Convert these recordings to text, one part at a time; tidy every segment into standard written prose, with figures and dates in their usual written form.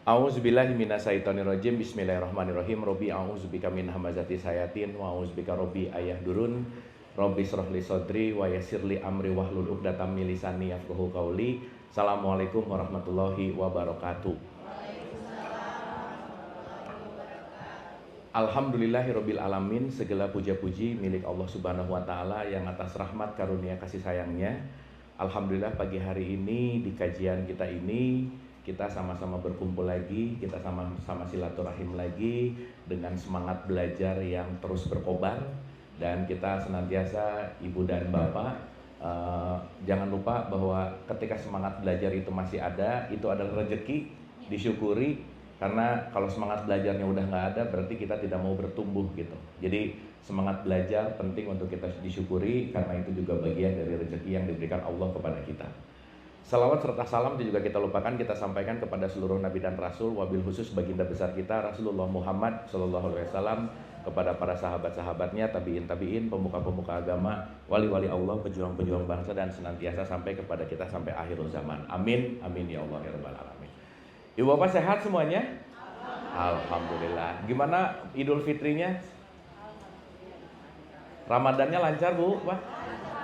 A'udzubillahi minasyaitonirrajim. Bismillahirrahmanirrahim. Robbi a'udzubika min hamazati sayatin wa a'udzubika robbi ayahdurun. Robbi shrah li sadri wa yassir li amri wahlul 'uqdatam min lisani yafqahu qawli. Assalamualaikum warahmatullahi wabarakatuh. Alhamdulillahirabbil alamin. Segala puja-puji milik Allah Subhanahu wa taala yang atas rahmat karunia kasih sayangnya. Alhamdulillah pagi hari ini di kajian kita ini kita sama-sama berkumpul lagi, kita sama-sama silaturahim lagi dengan semangat belajar yang terus berkobar, dan kita senantiasa ibu dan bapak jangan lupa bahwa ketika semangat belajar itu masih ada, itu adalah rezeki, disyukuri, karena kalau semangat belajarnya udah nggak ada berarti kita tidak mau bertumbuh gitu. Jadi semangat belajar penting untuk kita disyukuri, karena itu juga bagian dari rezeki yang diberikan Allah kepada kita. Salawat serta salam juga kita lupakan, kita sampaikan kepada seluruh nabi dan rasul, wabil khusus baginda besar kita Rasulullah Muhammad SAW, kepada para sahabat-sahabatnya, tabiin, pemuka-pemuka agama, wali-wali Allah, pejuang-pejuang bangsa, dan senantiasa sampai kepada kita sampai akhir zaman. Amin, amin ya Allah ya rabbal alamin. Ibu bapak sehat semuanya? Alhamdulillah. Gimana Idul Fitrinya? Ramadannya lancar bu? Pak?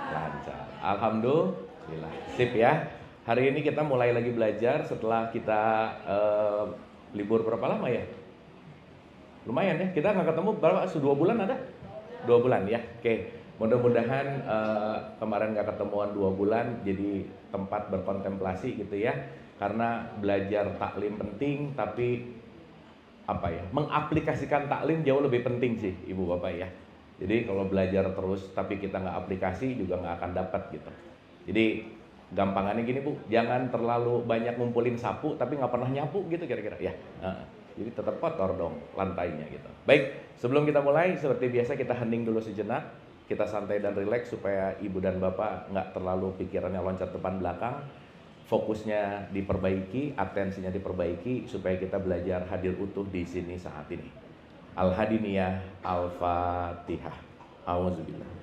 Lancar. Alhamdulillah. Sip ya. Hari ini kita mulai lagi belajar setelah kita libur berapa lama ya? Lumayan ya, kita nggak ketemu berapa? 2 bulan ada? 2 bulan ya, oke. Mudah-mudahan kemarin nggak ketemuan 2 bulan jadi tempat berkontemplasi gitu ya. Karena belajar taklim penting, tapi apa ya, mengaplikasikan taklim jauh lebih penting sih ibu bapak ya. Jadi kalau belajar terus tapi kita nggak aplikasi juga nggak akan dapat gitu. Jadi gampangannya gini bu, jangan terlalu banyak ngumpulin sapu tapi nggak pernah nyapu gitu kira-kira ya. Jadi tetap kotor dong lantainya gitu. Baik, sebelum kita mulai seperti biasa kita hening dulu sejenak, kita santai dan rileks supaya ibu dan bapak nggak terlalu pikirannya loncat depan belakang, fokusnya diperbaiki, atensinya diperbaiki supaya kita belajar hadir utuh di sini saat ini. Al-Hadiniyah Al-Fatihah. A'udzubillah.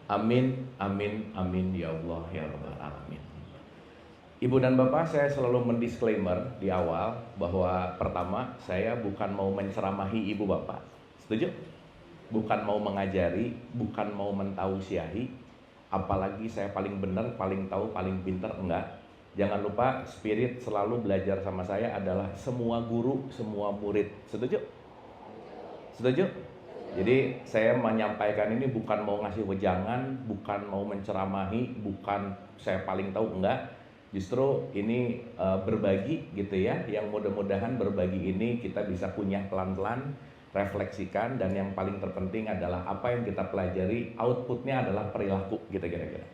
Amin, amin, amin ya Allah ya rabbal alamin. Ibu dan bapak, saya selalu mendisklaimer di awal bahwa pertama, saya bukan mau menceramahi ibu bapak. Setuju? Bukan mau mengajari, bukan mau mentausiahi, apalagi saya paling benar, paling tahu, paling pintar, enggak. Jangan lupa spirit selalu belajar sama saya adalah semua guru, semua murid. Setuju? Setuju? Jadi saya menyampaikan ini bukan mau ngasih wejangan, bukan mau menceramahi, bukan saya paling tahu, enggak. Justru ini berbagi gitu ya, yang mudah-mudahan berbagi ini kita bisa kunyah pelan-pelan, refleksikan, dan yang paling terpenting adalah apa yang kita pelajari, outputnya adalah perilaku gitu kira-kira.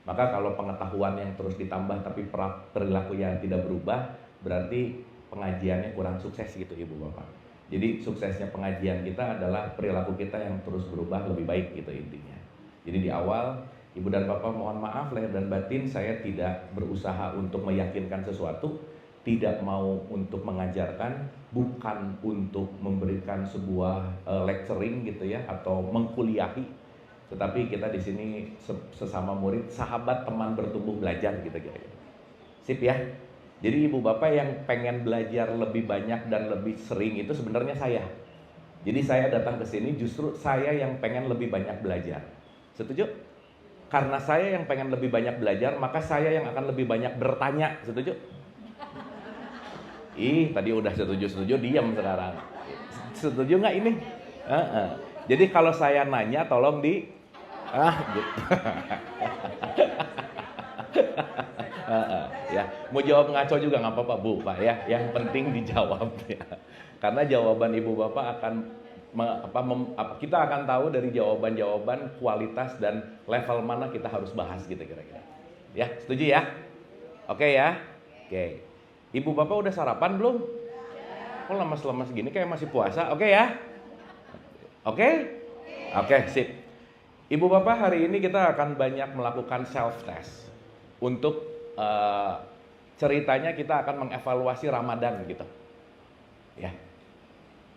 Maka kalau pengetahuan yang terus ditambah tapi perilaku yang tidak berubah, berarti pengajiannya kurang sukses gitu ibu bapak. Jadi suksesnya pengajian kita adalah perilaku kita yang terus berubah lebih baik gitu intinya. Jadi di awal ibu dan bapak mohon maaf lahir dan batin, saya tidak berusaha untuk meyakinkan sesuatu, tidak mau untuk mengajarkan, bukan untuk memberikan sebuah lecturing gitu ya atau mengkuliahi, tetapi kita di sini sesama murid, sahabat, teman bertumbuh belajar gitu kira-kira. Sip ya. Jadi ibu bapak yang pengen belajar lebih banyak dan lebih sering itu sebenarnya saya. Jadi saya datang ke sini justru saya yang pengen lebih banyak belajar. Setuju? Karena saya yang pengen lebih banyak belajar, maka saya yang akan lebih banyak bertanya. Setuju? Tadi udah setuju diam sekarang. Setuju nggak ini? Jadi kalau saya nanya tolong gitu. Ya, mau jawab ngaco juga nggak apa-apa bu, pak ya. Yang penting dijawab ya. Karena jawaban ibu bapak akan kita akan tahu dari jawaban-jawaban kualitas dan level mana kita harus bahas gitu kira-kira. Ya, setuju ya? Oke ya? Oke. Ibu bapak udah sarapan belum? Kok lemas-lemas gini, kayak masih puasa? Oke ya? Oke? Oke, sip. Ibu bapak Ibu Bapak, hari ini kita akan banyak melakukan self test. Untuk ceritanya kita akan mengevaluasi Ramadan gitu. Ya.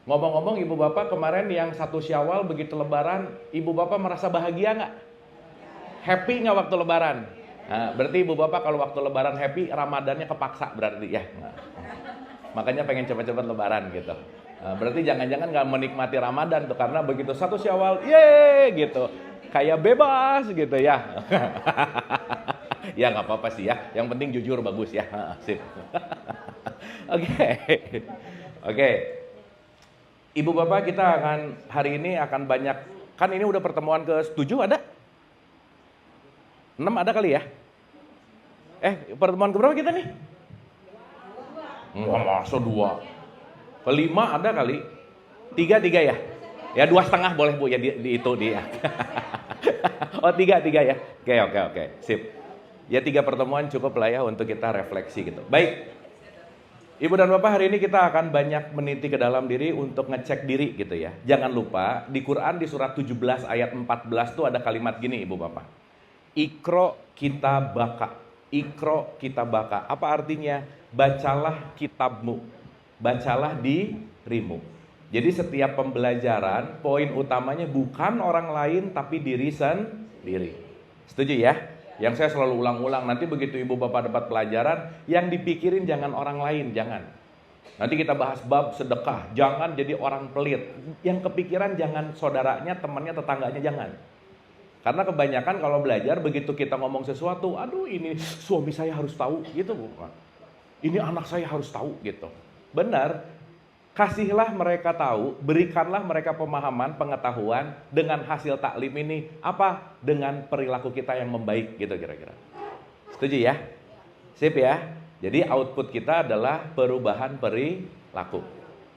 Ngomong-ngomong Ibu Bapak, kemarin yang 1 Syawal begitu Lebaran, Ibu Bapak merasa bahagia nggak? Happy nggak waktu Lebaran? Nah, berarti Ibu Bapak kalau waktu Lebaran happy, Ramadannya kepaksa berarti ya. Nah, makanya pengen cepat-cepat Lebaran gitu. Nah, berarti jangan-jangan nggak menikmati Ramadan tuh, karena begitu 1 Syawal, yeay gitu, kayak bebas gitu ya. Ya nggak apa-apa sih ya, yang penting jujur bagus ya. Sip. Oke. Ibu Bapak, kita akan hari ini akan banyak, kan ini udah pertemuan ke-7 ada? 6 ada kali ya? Pertemuan keberapa kita nih? Masa 2? Ke-5 ada kali? 3 ya? Ya 2,5 boleh Bu ya di itu dia. Oh 3 ya? Oke, sip. Ya 3 pertemuan cukup lah ya untuk kita refleksi gitu. Baik. Ibu dan Bapak, hari ini kita akan banyak meniti ke dalam diri untuk ngecek diri gitu ya. Jangan lupa di Quran di surat 17 ayat 14 tuh ada kalimat gini Ibu Bapak. Ikro kita baka. Ikro kita baka. Apa artinya? Bacalah kitabmu. Bacalah dirimu. Jadi setiap pembelajaran poin utamanya bukan orang lain tapi diri sendiri. Setuju ya? Yang saya selalu ulang-ulang, nanti begitu Ibu Bapak dapat pelajaran, yang dipikirin jangan orang lain, jangan. Nanti kita bahas bab sedekah, jangan jadi orang pelit. Yang kepikiran jangan saudaranya, temannya, tetangganya, jangan. Karena kebanyakan kalau belajar, begitu kita ngomong sesuatu, aduh ini suami saya harus tahu, gitu Bu. Ini anak saya harus tahu, gitu. Benar, kasihlah mereka tahu, berikanlah mereka pemahaman, pengetahuan dengan hasil taklim ini apa? Dengan perilaku kita yang membaik gitu kira-kira. Setuju ya? Sip ya? Jadi output kita adalah perubahan perilaku.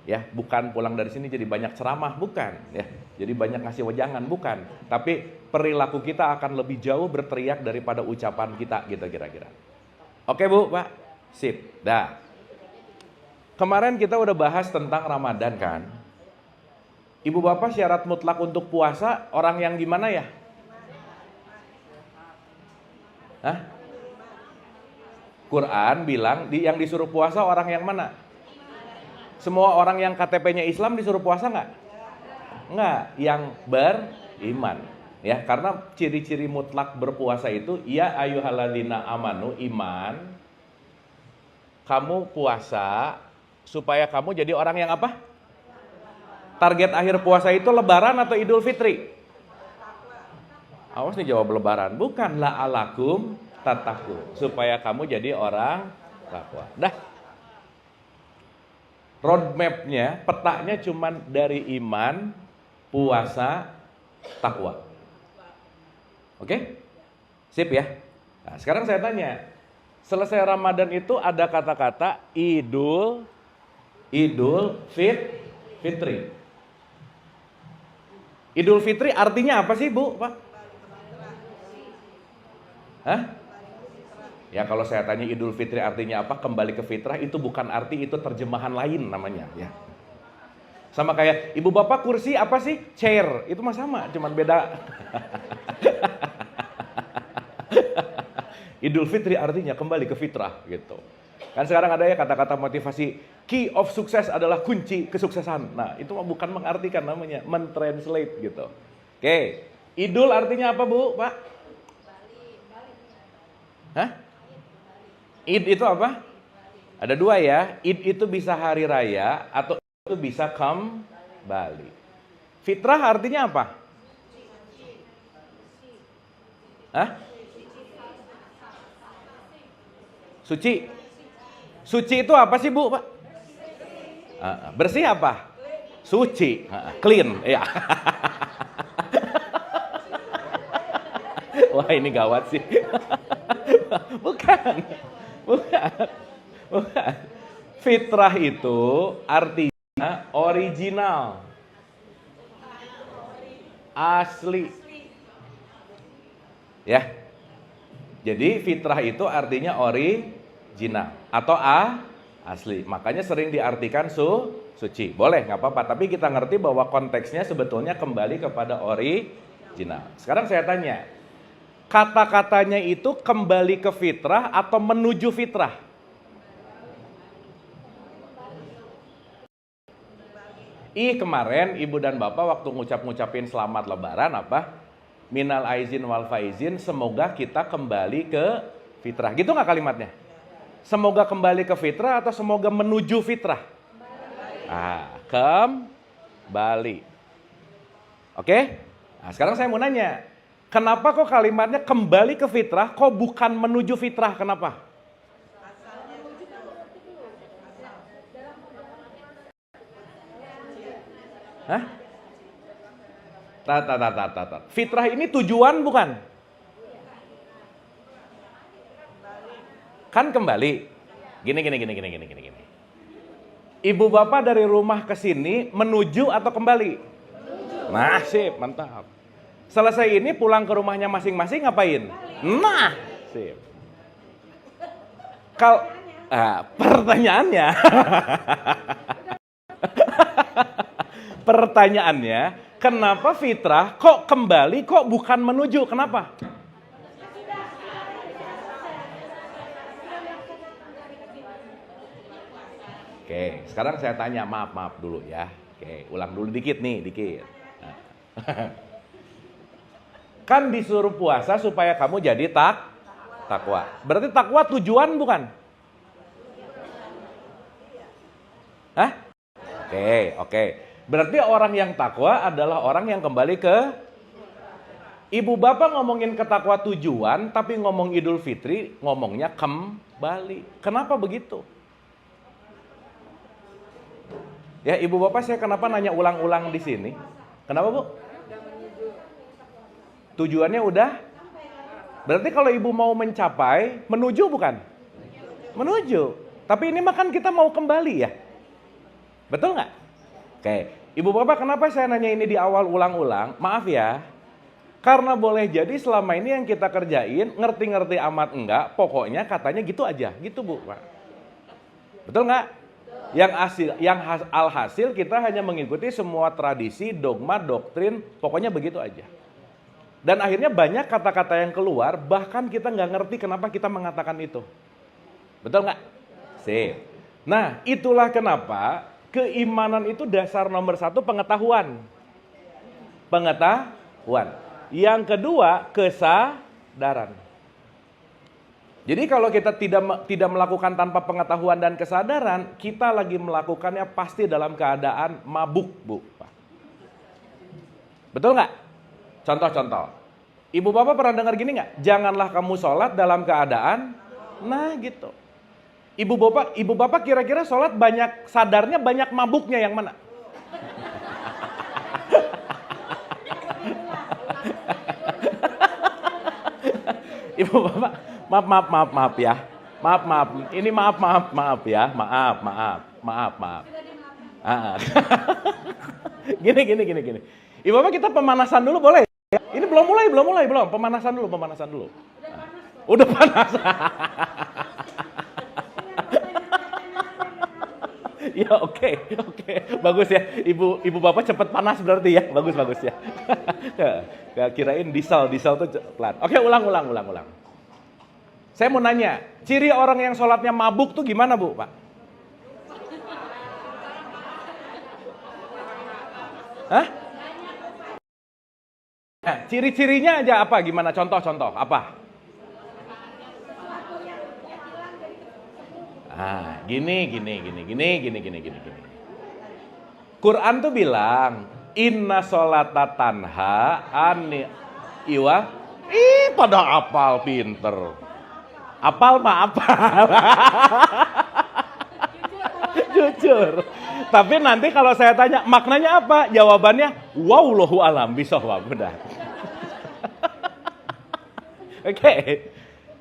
Ya, bukan pulang dari sini jadi banyak ceramah, bukan ya. Jadi banyak ngasih wejangan, bukan. Tapi perilaku kita akan lebih jauh berteriak daripada ucapan kita gitu kira-kira. Oke Bu, Pak? Sip. Dah. Kemarin kita udah bahas tentang Ramadan kan. Ibu Bapak, syarat mutlak untuk puasa orang yang gimana ya? Hah? Quran bilang yang disuruh puasa orang yang mana? Semua orang yang KTP-nya Islam disuruh puasa nggak? Nggak, yang beriman. Ya, karena ciri-ciri mutlak berpuasa itu ya ayyuhalladzina amanu, iman. Kamu puasa supaya kamu jadi orang yang apa? Target akhir puasa itu Lebaran atau Idul Fitri? Awas nih jawab Lebaran. Bukan, la'alakum tattaqun, supaya kamu jadi orang takwa. Dah. Roadmap-nya, petanya cuman dari iman, puasa, takwa. Oke? Sip ya? Nah, sekarang saya tanya, selesai Ramadan itu ada kata-kata Idul Fitri. Idul Fitri artinya apa sih Bu, Pak? Hah? Ya kalau saya tanya Idul Fitri artinya apa, kembali ke fitrah, itu bukan arti, itu terjemahan lain namanya ya. Sama kayak Ibu Bapak kursi apa sih? Chair. Itu mah sama, cuman beda. Idul Fitri artinya kembali ke fitrah gitu. Kan sekarang ada ya kata-kata motivasi, key of sukses adalah kunci kesuksesan. Nah, itu bukan mengartikan namanya, mentranslate gitu. Oke, Idul artinya apa Bu, Pak? Hah? Id itu apa? Ada 2 ya, Id itu bisa hari raya atau itu bisa kembali. Fitrah artinya apa? Hah? Suci. Suci itu apa sih Bu, Pak? Bersih apa? Suci, clean, ya. Wah ini gawat sih. Bukan. Fitrah itu artinya original, asli. Ya. Jadi fitrah itu artinya original atau asli. Makanya sering diartikan suci. Boleh, nggak apa-apa. Tapi kita ngerti bahwa konteksnya sebetulnya kembali kepada original. Original. Sekarang saya tanya, kata-katanya itu kembali ke fitrah atau menuju fitrah? Kemarin ibu dan bapak waktu ngucapin selamat lebaran apa? Minal aizin wal faizin, semoga kita kembali ke fitrah. Gitu nggak kalimatnya? Semoga kembali ke fitrah atau semoga menuju fitrah? Kembali. Oke? Nah, sekarang saya mau nanya, kenapa kok kalimatnya kembali ke fitrah, kok bukan menuju fitrah? Kenapa? Hah? Fitrah ini tujuan bukan? Kan kembali. Gini. Ibu bapak dari rumah ke sini menuju atau kembali? Nah, sip, mantap. Selesai ini pulang ke rumahnya masing-masing ngapain? Nah, sip. Pertanyaannya pertanyaannya, kenapa fitrah kok kembali, kok bukan menuju? Kenapa? Oke, sekarang saya tanya, maaf dulu ya. Oke, ulang dulu dikit. Nah. Kan disuruh puasa supaya kamu jadi takwa. Berarti takwa tujuan bukan? Hah? Oke. Berarti orang yang takwa adalah orang yang kembali ke... Ibu bapak ngomongin ke takwa tujuan, tapi ngomong Idul Fitri ngomongnya kembali. Kenapa begitu? Ya, ibu bapak, saya kenapa nanya ulang-ulang di sini? Kenapa, Bu? Tujuannya udah? Berarti kalau ibu mau mencapai, menuju bukan? Menuju. Tapi ini makan kita mau kembali ya? Betul nggak? Oke. Ibu bapak, kenapa saya nanya ini di awal ulang-ulang? Maaf ya. Karena boleh jadi selama ini yang kita kerjain, ngerti-ngerti amat enggak, pokoknya katanya gitu aja. Gitu, Bu, Pak. Betul nggak? Alhasil kita hanya mengikuti semua tradisi, dogma, doktrin, pokoknya begitu aja. Dan akhirnya banyak kata-kata yang keluar, bahkan kita nggak ngerti kenapa kita mengatakan itu. Betul nggak? Sip. Nah, itulah kenapa keimanan itu dasar nomor 1 pengetahuan. Yang kedua, kesadaran. Jadi kalau kita tidak melakukan tanpa pengetahuan dan kesadaran, kita lagi melakukannya pasti dalam keadaan mabuk, Bu. Betul nggak? Contoh. Ibu bapak pernah dengar gini nggak? Janganlah kamu sholat dalam keadaan, nah gitu. Ibu bapak kira-kira sholat banyak sadarnya, banyak mabuknya yang mana? Ibu bapak, maaf ya. Maaf. Ini maaf ya. Maaf. Gini. Ibu bapak, kita pemanasan dulu boleh? Ini belum mulai. Pemanasan dulu. Udah panas. Ya oke. Bagus ya. Ibu bapak cepat panas berarti ya. Bagus ya. Kirain diesel tuh pelan. Oke, ulang. Saya mau nanya, ciri orang yang sholatnya mabuk tuh gimana, Bu, Pak? Hah? Nah, ciri-cirinya aja apa? Gimana? Contoh apa? Gini. Quran tuh bilang, inna sholata tanha ani iwa. Pada apal pinter. Apal mah apal. Jujur. Tapi nanti kalau saya tanya maknanya apa? Jawabannya wallahu alam bisawab. Udah. Oke.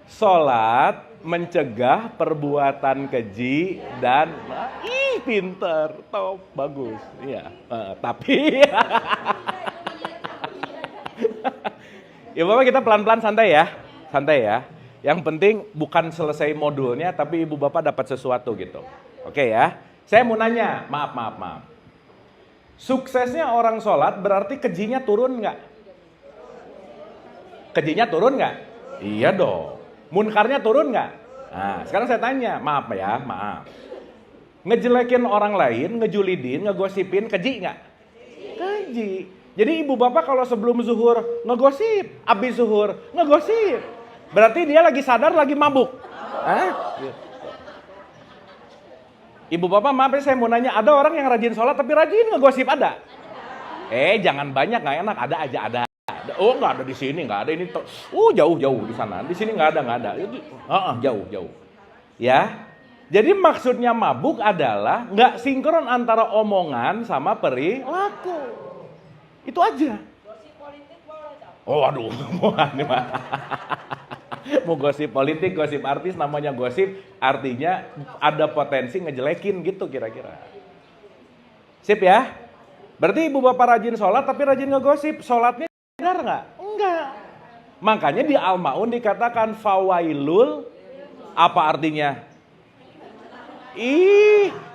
Salat mencegah perbuatan keji dan pinter, top, bagus. Iya, tapi ya Bapak, kita pelan-pelan santai ya. Yang penting bukan selesai modulnya, tapi ibu bapak dapat sesuatu gitu. Oke ya. Saya mau nanya, maaf. Suksesnya orang sholat berarti kejinya turun nggak? Kejinya turun nggak? Iya dong. Munkarnya turun nggak? Nah, sekarang saya tanya, maaf ya, maaf. Ngejelekin orang lain, ngejulidin, ngegosipin, keji nggak? Keji. Jadi ibu bapak kalau sebelum zuhur ngegosip, abis zuhur ngegosip, berarti dia lagi sadar lagi mabuk. Hah? Ibu bapak maaf ya, saya mau nanya, ada orang yang rajin sholat tapi rajin ngegosip, ada? Jangan banyak, nggak enak, ada aja ada. Oh nggak ada di sini, nggak ada ini. Jauh di sana, di sini nggak ada. Itu jauh. Ya. Jadi maksudnya mabuk adalah nggak sinkron antara omongan sama perilaku. Itu aja. Gosip politik boleh tak? Oh aduh, mau gosip politik, gosip artis, namanya gosip, artinya ada potensi ngejelekin gitu kira-kira. Sip ya? Berarti ibu bapak rajin sholat tapi rajin ngegosip, sholatnya benar nggak? Enggak. Makanya di Al-Maun dikatakan fawailul, apa artinya?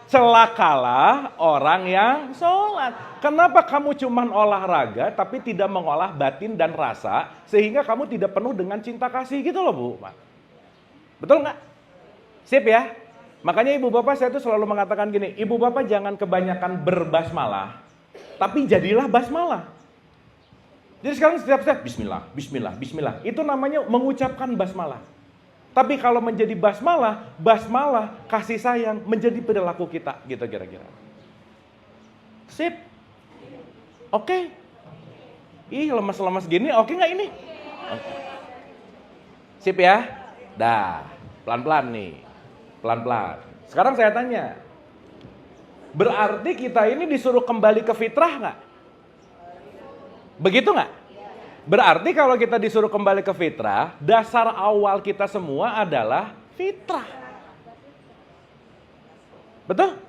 Celakalah orang yang sholat. Kenapa kamu cuman olahraga tapi tidak mengolah batin dan rasa sehingga kamu tidak penuh dengan cinta kasih gitu loh Bu. Betul nggak? Sip ya? Makanya ibu bapak saya tuh selalu mengatakan gini, ibu bapak jangan kebanyakan berbasmalah, tapi jadilah basmalah. Jadi sekarang setiap bismillah, itu namanya mengucapkan basmalah. Tapi kalau menjadi basmalah kasih sayang menjadi perilaku kita gitu kira-kira. Sip. Oke. Lemas-lemas gini oke nggak ini? Okay. Sip ya? Dah, pelan-pelan nih. Pelan-pelan. Sekarang saya tanya. Berarti kita ini disuruh kembali ke fitrah nggak? Begitu nggak? Berarti kalau kita disuruh kembali ke fitrah, dasar awal kita semua adalah fitrah. Betul?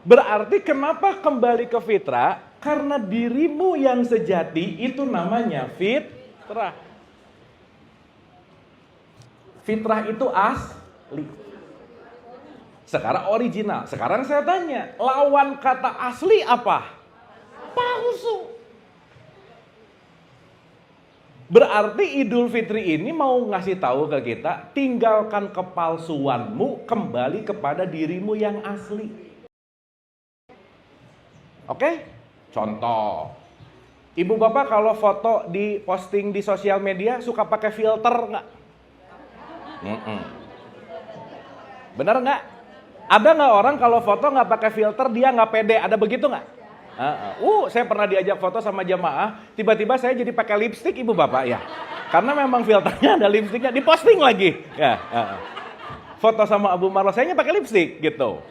Berarti kenapa kembali ke fitrah? Karena dirimu yang sejati itu namanya fitrah. Fitrah itu asli. Sekarang original. Sekarang saya tanya, lawan kata asli apa? Palsu. Berarti Idul Fitri ini mau ngasih tahu ke kita, tinggalkan kepalsuanmu, kembali kepada dirimu yang asli. Oke? Contoh, ibu bapak kalau foto di posting di sosial media suka pakai filter nggak? Bener nggak? Ada nggak orang kalau foto nggak pakai filter dia nggak pede? Ada begitu nggak? Saya pernah diajak foto sama jamaah, tiba-tiba saya jadi pakai lipstik ibu bapak ya, karena memang filternya ada lipstiknya, diposting lagi. Ya, foto sama Abu Marlo, saya pakai lipstik gitu.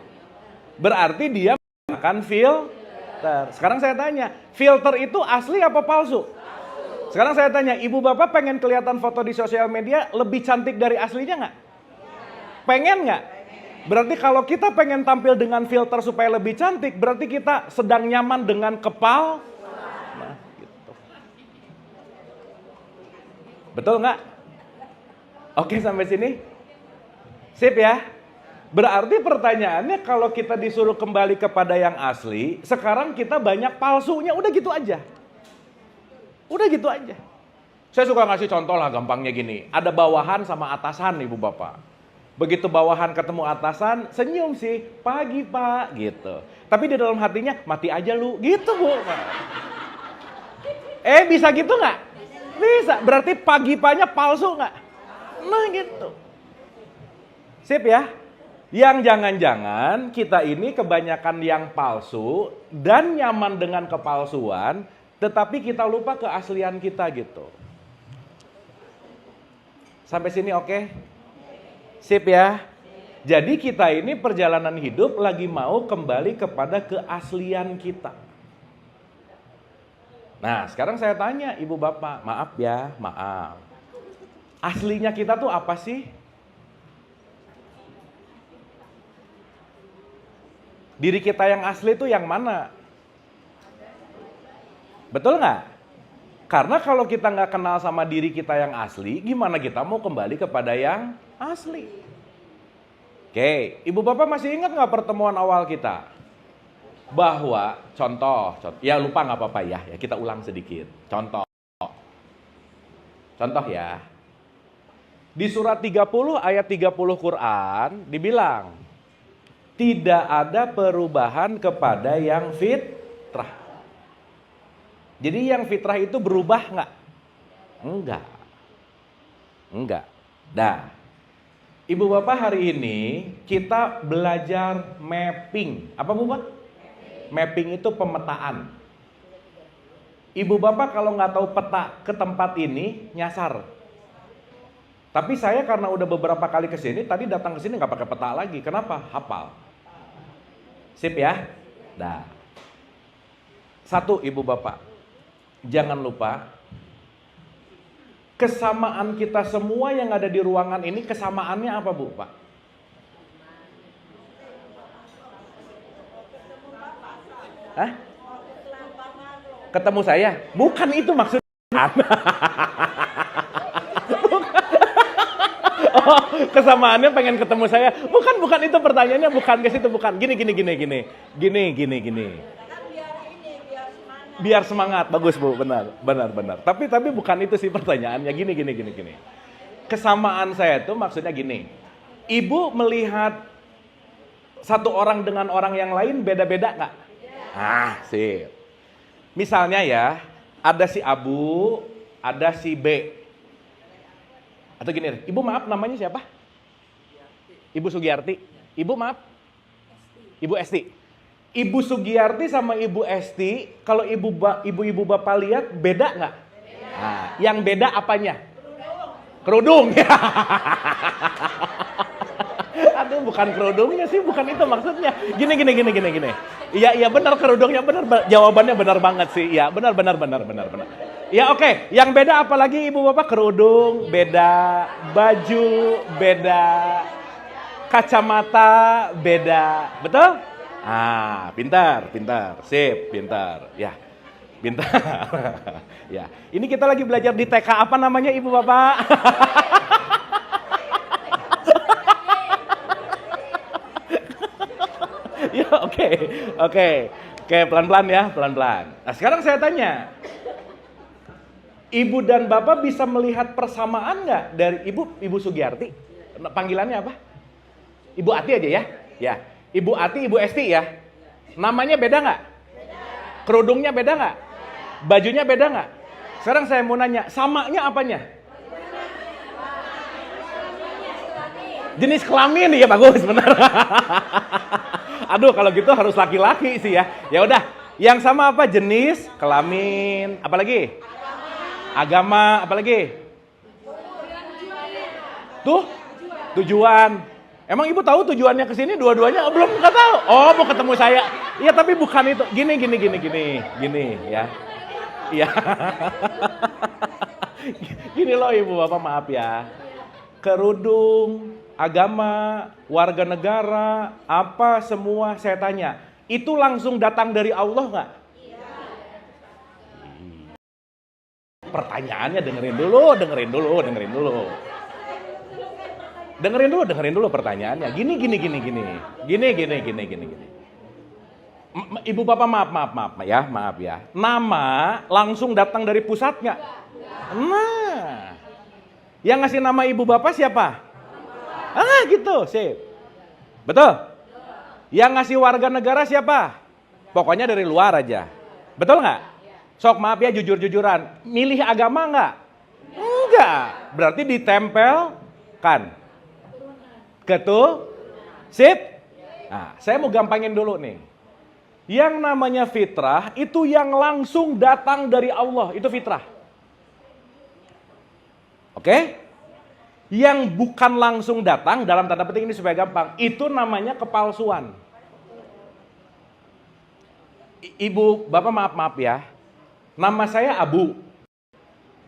Berarti dia menggunakan filter. Sekarang saya tanya, filter itu asli apa palsu? Sekarang saya tanya, ibu bapak pengen kelihatan foto di sosial media lebih cantik dari aslinya nggak? Pengen nggak? Berarti kalau kita pengen tampil dengan filter supaya lebih cantik, berarti kita sedang nyaman dengan nah, gitu. Betul nggak? Oke sampai sini? Sip ya? Berarti pertanyaannya kalau kita disuruh kembali kepada yang asli, sekarang kita banyak palsunya, udah gitu aja. Udah gitu aja. Saya suka ngasih contoh lah gampangnya gini, ada bawahan sama atasan ibu bapak. Begitu bawahan ketemu atasan, senyum sih, pagi pak, gitu. Tapi di dalam hatinya, mati aja lu, gitu bu. Bisa gitu nggak? Bisa, berarti pagi-panya palsu nggak? Nah gitu. Sip ya? Yang jangan-jangan kita ini kebanyakan yang palsu dan nyaman dengan kepalsuan, tetapi kita lupa keaslian kita gitu. Sampai sini oke? Sip ya? Jadi kita ini perjalanan hidup lagi mau kembali kepada keaslian kita. Nah sekarang saya tanya ibu bapak, maaf ya, maaf. Aslinya kita tuh apa sih? Diri kita yang asli itu yang mana? Betul nggak? Karena kalau kita nggak kenal sama diri kita yang asli, gimana kita mau kembali kepada yang asli? Oke, ibu bapak masih ingat nggak pertemuan awal kita? Bahwa contoh, ya lupa nggak apa-apa ya, kita ulang sedikit. Contoh, Contoh ya. Di surat 30 ayat 30 Quran dibilang, tidak ada perubahan kepada yang fitrah. Jadi yang fitrah itu berubah nggak? Enggak. Nah, Ibu Bapak hari ini kita belajar mapping. Apa Bu Pak? Mapping itu pemetaan. Ibu Bapak kalau nggak tahu peta ke tempat ini, nyasar. Tapi saya karena udah beberapa kali kesini, tadi datang ke sini nggak pakai peta lagi. Kenapa? Hafal. Sip ya. Nah, satu Ibu Bapak, jangan lupa kesamaan kita semua yang ada di ruangan ini, kesamaannya apa Bu Pak? Hah? Ketemu saya? Bukan itu maksudnya. Oh, kesamaannya pengen ketemu saya. Bukan itu pertanyaannya, bukan ke situ, bukan. Gini. Biar semangat, bagus Bu, benar. Tapi bukan itu sih pertanyaannya. Gini. Kesamaan saya itu maksudnya gini. Ibu melihat satu orang dengan orang yang lain beda-beda nggak? Sip. Misalnya ya, ada si Abu, ada si B. Atau gini, Ibu maaf namanya siapa? Ibu Sugiyarti. Ibu maaf? Ibu Esti. Ibu Sugiyarti sama Ibu Esti, kalau ibu bapak lihat beda nggak? Nah, yang beda apanya? Kerudung. Aduh, bukan kerudungnya sih, bukan itu maksudnya. Gini. Iya benar, kerudungnya benar, jawabannya benar banget sih. Iya benar. Ya oke. Yang beda apalagi Ibu Bapak? Kerudung beda, baju beda, kacamata beda, betul? Pintar. Sip, pintar. Ya, pintar. Ya, ini kita lagi belajar di TK apa namanya Ibu Bapak? Ya, oke, pelan-pelan ya, pelan-pelan. Nah, sekarang saya tanya, Ibu dan Bapak bisa melihat persamaan nggak dari Ibu Sugiyarti? Panggilannya apa? Ibu Ati aja ya? Ya, Ibu Ati, Ibu Esti ya? Namanya beda nggak? Kerudungnya beda nggak? Bajunya beda nggak? Sekarang saya mau nanya, samanya apanya? Jenis kelamin, ya bagus, benar. Aduh, kalau gitu harus laki-laki sih ya. Ya udah, yang sama apa? Jenis kelamin, apalagi? Agama, apalagi? Tuh, tujuan. Emang Ibu tahu tujuannya ke sini dua-duanya? Belum, nggak tahu. Oh, mau ketemu saya. Iya, tapi bukan itu. Gini ya. Iya. Gini loh Ibu Bapak, maaf ya. Kerudung, agama, warga negara, apa semua saya tanya. Itu langsung datang dari Allah nggak? Pertanyaannya dengerin dulu pertanyaannya. Gini. Ibu Bapak maaf ya. Nama langsung datang dari pusat nggak? Nah, yang ngasih nama Ibu Bapak siapa? Gitu, sip. Betul? Yang ngasih warga negara siapa? Pokoknya dari luar aja. Betul nggak? Sok maaf ya, jujur-jujuran. Milih agama nggak? Enggak. Berarti ditempelkan. Sip? Nah, saya mau gampangin dulu nih. Yang namanya fitrah itu yang langsung datang dari Allah, itu fitrah. Oke? Yang bukan langsung datang, dalam tanda petik ini supaya gampang, itu namanya kepalsuan. Ibu, Bapak maaf ya. Nama saya Abu.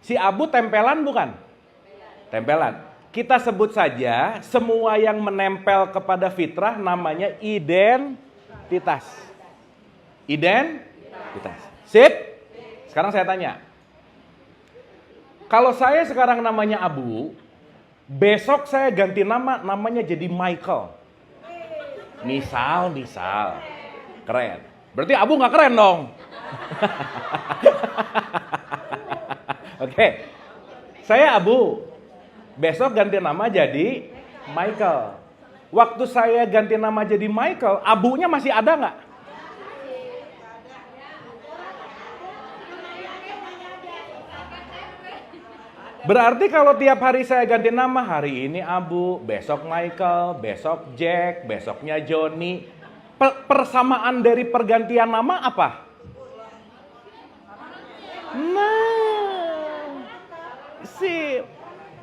Si Abu tempelan bukan? Tempelan. Kita sebut saja semua yang menempel kepada fitrah namanya identitas. Identitas. Sip? Sekarang saya tanya. Kalau saya sekarang namanya Abu, besok saya ganti namanya jadi Michael. Misal. Keren. Berarti Abu nggak keren dong. Oke. Saya Abu. Besok ganti nama jadi Michael. Waktu saya ganti nama jadi Michael, Abunya masih ada nggak? Berarti kalau tiap hari saya ganti nama, hari ini Abu, besok Michael, besok Jack, besoknya Johnny. Persamaan dari pergantian nama apa? Nah, sip.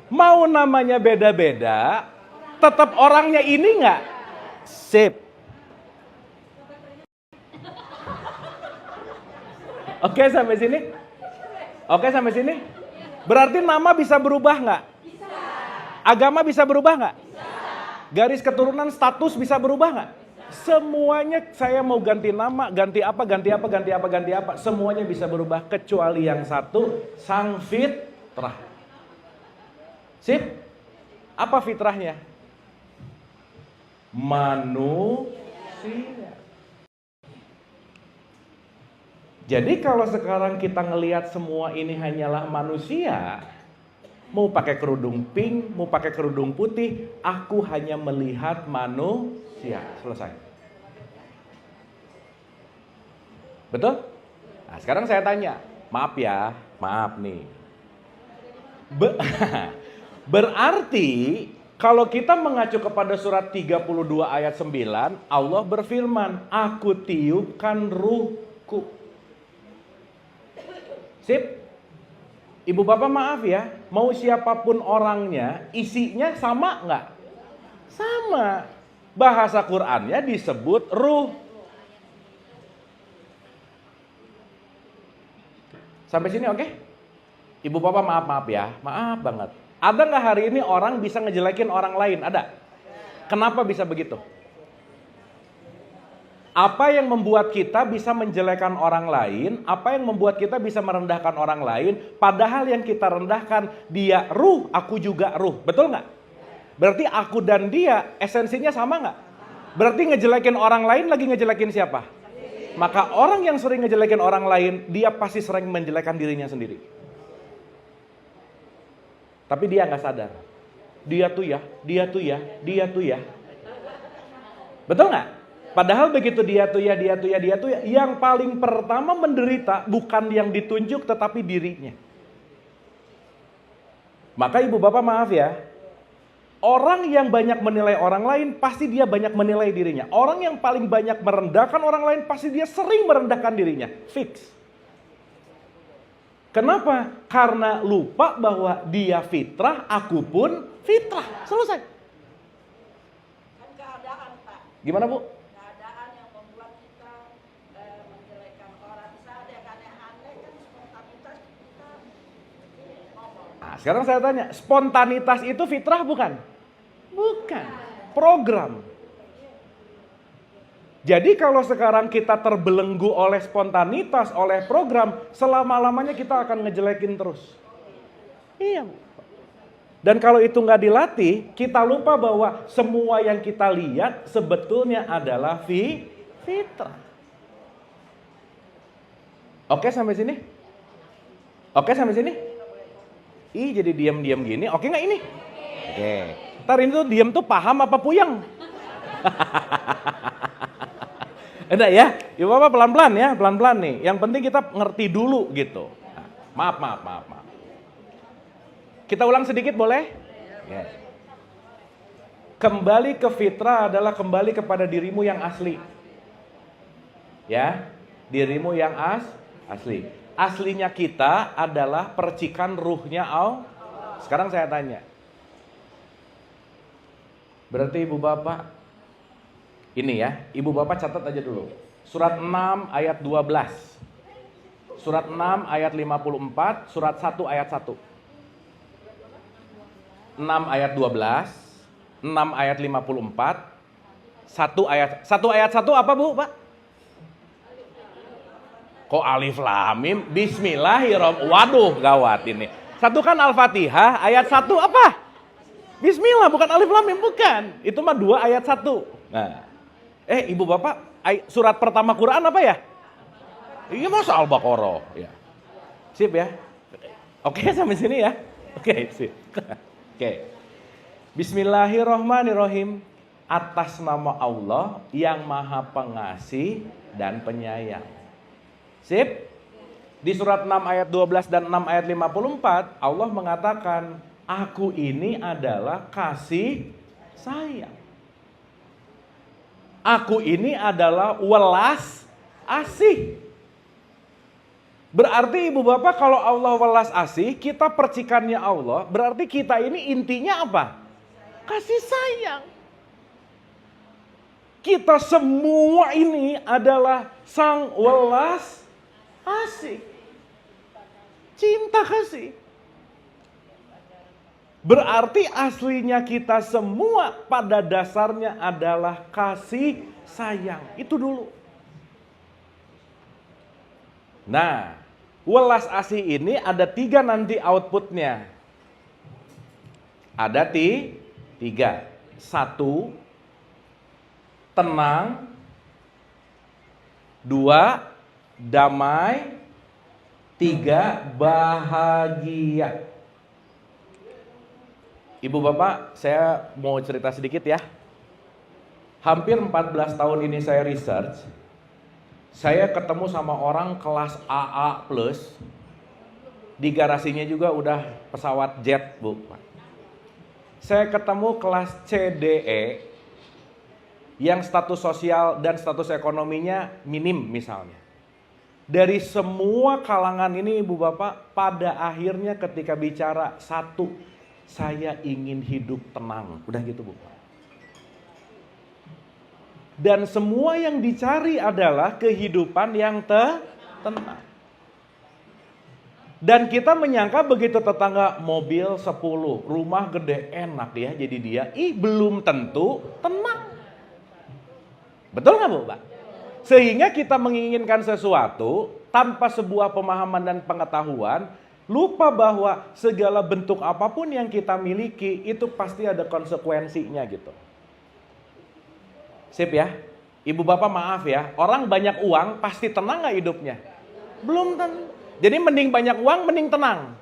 Mau namanya beda-beda, tetap orangnya ini nggak? Sip. Oke sampai sini? Oke sampai sini? Berarti nama bisa berubah nggak? Bisa. Agama bisa berubah nggak? Bisa. Garis keturunan, status bisa berubah nggak? Semuanya saya mau ganti nama, ganti apa, ganti apa, ganti apa, ganti apa. Semuanya bisa berubah kecuali yang satu, sang fitrah. Sip? Apa fitrahnya? Manusia. Jadi kalau sekarang kita ngelihat semua ini hanyalah manusia, mau pakai kerudung pink, mau pakai kerudung putih, aku hanya melihat manusia. Selesai. Betul? Nah, sekarang saya tanya, maaf ya, maaf nih. Berarti kalau kita mengacu kepada surat 32 ayat 9, Allah berfirman, aku tiupkan ruhku. Sip? Ibu bapak maaf ya, mau siapapun orangnya, isinya sama nggak? Sama. Bahasa Qur'annya disebut ruh. Sampai sini oke? Ibu bapak maaf ya, maaf banget. Ada nggak hari ini orang bisa ngejelekin orang lain? Ada? Kenapa bisa begitu? Apa yang membuat kita bisa menjelekan orang lain? Apa yang membuat kita bisa merendahkan orang lain? Padahal yang kita rendahkan dia ruh, aku juga ruh. Betul nggak? Berarti aku dan dia esensinya sama nggak? Berarti ngejelekin orang lain lagi ngejelekin siapa? Maka orang yang sering ngejelekin orang lain, dia pasti sering menjelekan dirinya sendiri. Tapi dia nggak sadar. Dia tuh ya. Betul nggak? Padahal begitu dia tuh ya, yang paling pertama menderita bukan yang ditunjuk tetapi dirinya. Maka ibu bapak maaf ya, orang yang banyak menilai orang lain pasti dia banyak menilai dirinya. Orang yang paling banyak merendahkan orang lain pasti dia sering merendahkan dirinya. Fix. Kenapa? Karena lupa bahwa dia fitrah, aku pun fitrah. Selesai. Kan keadaan, Pak. Gimana Bu? Keadaan yang membuat kita menjelekan orang. Misalnya ada yang aneh-aneh kan spontanitas kita ngomong. Nah, sekarang saya tanya, spontanitas itu fitrah bukan? Bukan. Program. Jadi kalau sekarang kita terbelenggu oleh spontanitas, oleh program, selama-lamanya kita akan ngejelekin terus. Iya. Dan kalau itu nggak dilatih, kita lupa bahwa semua yang kita lihat sebetulnya adalah fitrah. Oke sampai sini? Oke sampai sini? Ih jadi diam-diam gini, oke nggak ini? Oke. Ntar ini tuh diam tuh paham apa puyeng? Enggak ya, ibu bapak pelan-pelan ya, pelan-pelan nih. Yang penting kita ngerti dulu gitu. Nah, maaf. Kita ulang sedikit boleh? Ya. Kembali ke fitrah adalah kembali kepada dirimu yang asli. Ya, dirimu yang asli. Aslinya kita adalah percikan ruhnya Allah. Sekarang saya tanya. Berarti ibu bapak, ini ya, ibu bapak catat aja dulu. Surat 6 ayat 12. Surat 6 ayat 54, surat 1 ayat 1. 6 ayat 12, 6 ayat 54, 1 ayat 1 apa Bu, Pak? Kok alif lam mim? Bismillahirrahmanirrahim. Waduh, gawat ini. Satu kan Al-Fatihah, ayat 1 apa? Bismillah, bukan alif lam mim, bukan. Itu mah 2 ayat 1. Nah. Ibu bapak, surat pertama Quran apa ya? Iya masa Al-Baqarah ya. Sip ya. Oke sampai sini ya. Oke, sip. Oke. Bismillahirrohmanirrohim. Atas nama Allah yang Maha Pengasih dan Penyayang. Sip. Di surat 6 ayat 12 dan 6 ayat 54, Allah mengatakan, aku ini adalah kasih sayang. Aku ini adalah welas asih. Berarti ibu bapak kalau Allah welas asih, kita percikannya Allah, berarti kita ini intinya apa? Kasih sayang. Kita semua ini adalah sang welas asih. Cinta kasih. Berarti aslinya kita semua pada dasarnya adalah kasih sayang. Itu dulu. Nah, welas asih ini ada 3 nanti outputnya. Ada 3. 1, tenang. 2, damai. 3, bahagia. Ibu bapak, saya mau cerita sedikit ya. Hampir 14 tahun ini saya research. Saya ketemu sama orang kelas AA+. Di garasinya juga udah pesawat jet, Bu. Saya ketemu kelas CDE yang status sosial dan status ekonominya minim misalnya. Dari semua kalangan ini ibu bapak, pada akhirnya ketika bicara satu, saya ingin hidup tenang. Udah gitu Bu. Dan semua yang dicari adalah kehidupan yang tenang. Dan kita menyangka begitu tetangga mobil 10, rumah gede enak ya jadi dia. Belum tentu tenang. Betul nggak Bu Pak? Sehingga kita menginginkan sesuatu tanpa sebuah pemahaman dan pengetahuan, lupa bahwa segala bentuk apapun yang kita miliki itu pasti ada konsekuensinya gitu. Sip ya, ibu bapak maaf ya, orang banyak uang pasti tenang gak hidupnya? Belum tentu. Jadi mending banyak uang, mending tenang.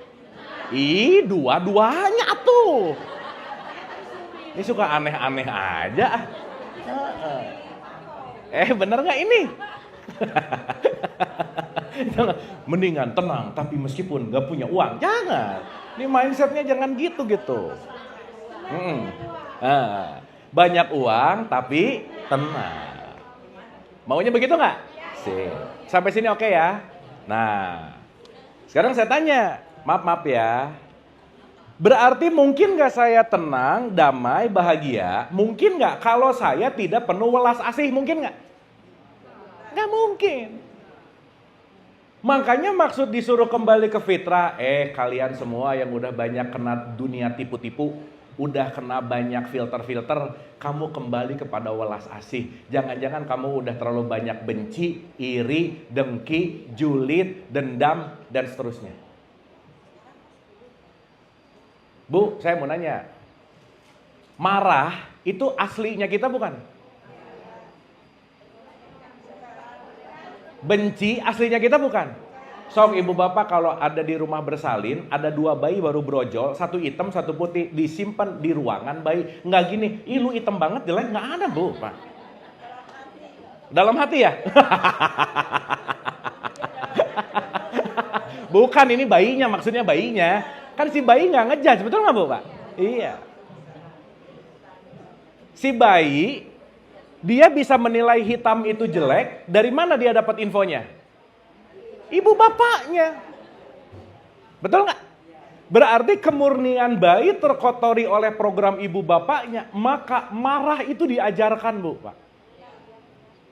Dua-duanya tuh. Ini suka aneh-aneh aja. Bener gak ini? Mendingan tenang, tapi meskipun gak punya uang, jangan. Ini mindsetnya jangan gitu. Banyak uang, tapi tenang. Maunya begitu gak? Sip. Sampai sini oke ya? Nah, sekarang saya tanya, maaf ya. Berarti mungkin gak saya tenang, damai, bahagia? Mungkin gak kalau saya tidak penuh welas asih? Mungkin gak? Gak mungkin. Makanya maksud disuruh kembali ke fitrah. Kalian semua yang udah banyak kena dunia tipu-tipu, udah kena banyak filter-filter, kamu kembali kepada welas asih. Jangan-jangan kamu udah terlalu banyak benci, iri, dengki, julid, dendam, dan seterusnya. Bu, saya mau nanya. Marah itu aslinya kita bukan? Benci aslinya kita bukan? Sok ibu bapak kalau ada di rumah bersalin, ada 2 bayi baru brojol, 1 hitam 1 putih, disimpan di ruangan bayi. Nggak gini, lu hitam banget jelek, nggak ada Bu Pak. Dalam hati ya? Bukan, ini bayinya, maksudnya bayinya. Kan si bayi nggak ngejudge, betul nggak Bu Pak? Iya. Si bayi, dia bisa menilai hitam itu jelek, dari mana dia dapat infonya? Ibu bapaknya. Betul nggak? Berarti kemurnian bayi terkotori oleh program ibu bapaknya, maka marah itu diajarkan Bu Pak.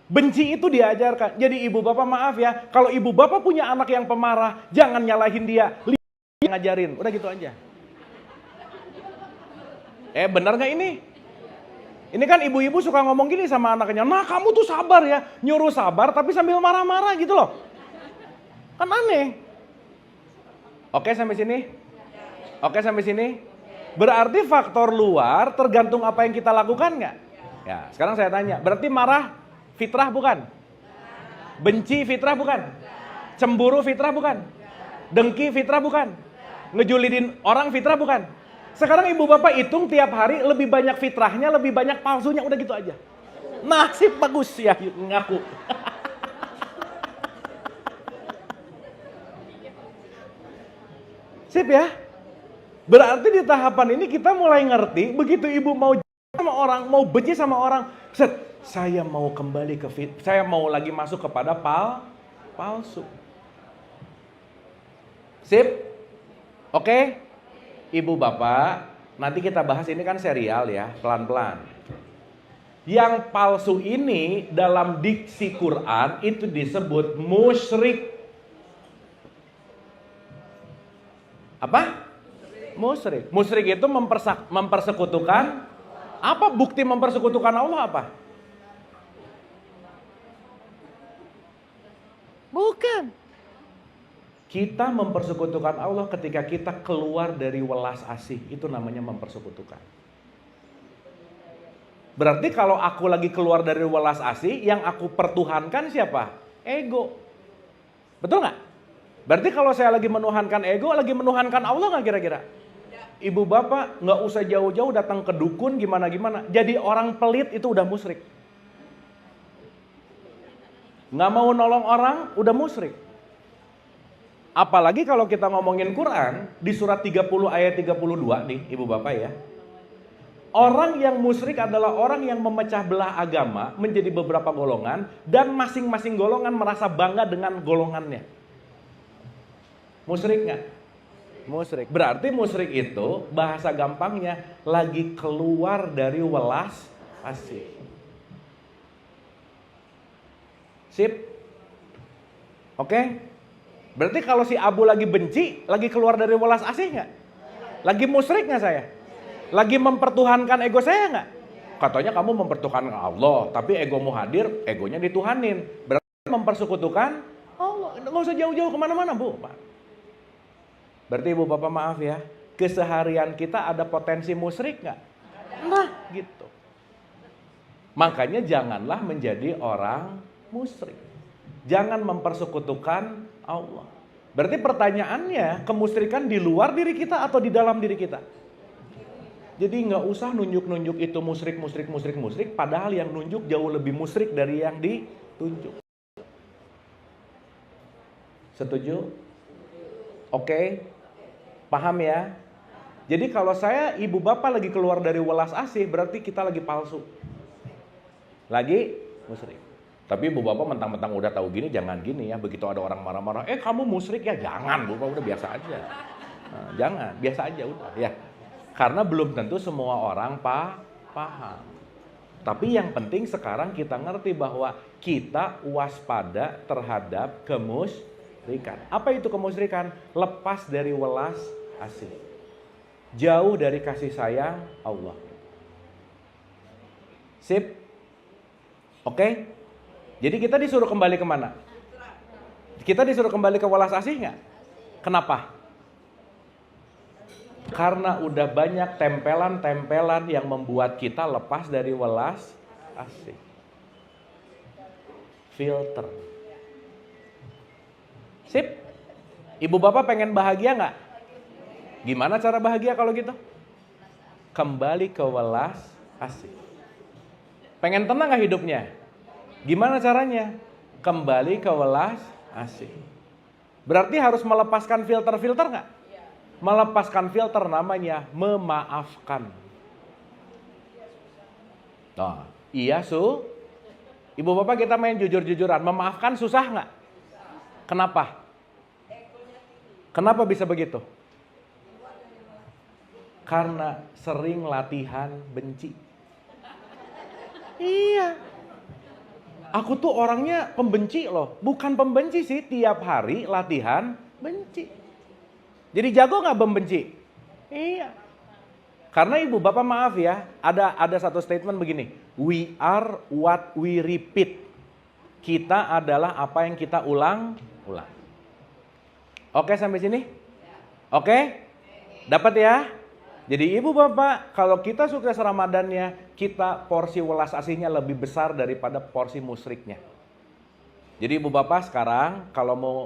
Benci itu diajarkan. Jadi ibu bapak maaf ya, kalau ibu bapak punya anak yang pemarah, jangan nyalahin dia, ngajarin, udah gitu aja. Benar nggak ini? Ini kan ibu-ibu suka ngomong gini sama anaknya, nah kamu tuh sabar ya, nyuruh sabar tapi sambil marah-marah gitu loh. Kan aneh. Oke sampai sini? Oke sampai sini? Berarti faktor luar tergantung apa yang kita lakukan nggak? Ya, sekarang saya tanya, berarti marah fitrah bukan? Benci fitrah bukan? Cemburu fitrah bukan? Dengki fitrah bukan? Ngejulidin orang fitrah bukan? Sekarang ibu bapak hitung tiap hari lebih banyak fitrahnya, lebih banyak palsunya, udah gitu aja. Nasib bagus ya, ngaku. Sip ya? Berarti di tahapan ini kita mulai ngerti, begitu ibu mau sama orang, mau benci sama orang, set, saya mau kembali ke saya mau lagi masuk kepada palsu. Sip? Oke? Ibu bapak, nanti kita bahas ini kan serial ya, pelan-pelan. Yang palsu ini dalam diksi Quran itu disebut musyrik. Apa? Musyrik. Musyrik itu mempersekutukan. Apa bukti mempersekutukan Allah apa? Bukan. Kita mempersekutukan Allah ketika kita keluar dari welas asih. Itu namanya mempersekutukan. Berarti kalau aku lagi keluar dari welas asih, yang aku pertuhankan siapa? Ego. Betul nggak? Berarti kalau saya lagi menuhankan ego, lagi menuhankan Allah nggak kira-kira? Ibu bapak nggak usah jauh-jauh datang ke dukun gimana-gimana. Jadi orang pelit itu udah musyrik. Nggak mau nolong orang, udah musyrik. Apalagi kalau kita ngomongin Quran, di surat 30 ayat 32 nih ibu bapak ya. Orang yang musyrik adalah orang yang memecah belah agama menjadi beberapa golongan dan masing-masing golongan merasa bangga dengan golongannya. Musyrik nggak? Musyrik. Berarti musyrik itu bahasa gampangnya lagi keluar dari welas asih. Sip? Oke? Berarti kalau si Abu lagi benci, lagi keluar dari welas asih nggak? Lagi musyrik nggak saya? Lagi mempertuhankan ego saya nggak? Katanya kamu mempertuhankan Allah, tapi egomu hadir, egonya dituhanin. Berarti mempersekutukan Allah. Nggak usah jauh-jauh kemana-mana bu. Berarti ibu bapak maaf ya, keseharian kita ada potensi musyrik nggak? Nah gitu. Makanya janganlah menjadi orang musyrik. Jangan mempersekutukan Allah. Berarti pertanyaannya, kemusyrikan di luar diri kita atau di dalam diri kita? Jadi nggak usah nunjuk-nunjuk itu musyrik, padahal yang nunjuk jauh lebih musyrik dari yang ditunjuk. Setuju? Oke? Paham ya? Jadi kalau saya ibu bapak lagi keluar dari welas asih, berarti kita lagi palsu. Lagi musyrik. Tapi ibu bapak mentang-mentang udah tahu gini, jangan gini ya. Begitu ada orang marah-marah, kamu musyrik ya, jangan bu, udah biasa aja. Nah, jangan, biasa aja udah ya. Karena belum tentu semua orang paham. Tapi yang penting sekarang kita ngerti bahwa kita waspada terhadap kemusyrikan. Apa itu kemusyrikan? Lepas dari welas asih. Jauh dari kasih sayang Allah. Sip? Oke? Jadi kita disuruh kembali kemana? Kita disuruh kembali ke welas asih nggak? Kenapa? Karena udah banyak tempelan-tempelan yang membuat kita lepas dari welas asih. Filter. Sip? Ibu bapak pengen bahagia nggak? Gimana cara bahagia kalau gitu? Kembali ke welas asih. Pengen tenang nggak hidupnya? Gimana caranya? Kembali ke welas asih. Berarti harus melepaskan filter-filter nggak? Melepaskan filter namanya memaafkan. Nah, iya Ibu bapak kita main jujur-jujuran. Memaafkan susah nggak? Kenapa? Kenapa bisa begitu? Karena sering latihan benci. Iya. Aku tuh orangnya pembenci loh. Bukan pembenci sih, tiap hari latihan benci. Jadi jago nggak membenci? Iya. Karena ibu bapak maaf ya, ada satu statement begini. We are what we repeat. Kita adalah apa yang kita ulang. Oke sampai sini? Oke? Dapat ya? Jadi ibu bapak, kalau kita sukses Ramadannya, kita porsi welas asihnya lebih besar daripada porsi musyriknya. Jadi ibu bapak sekarang kalau mau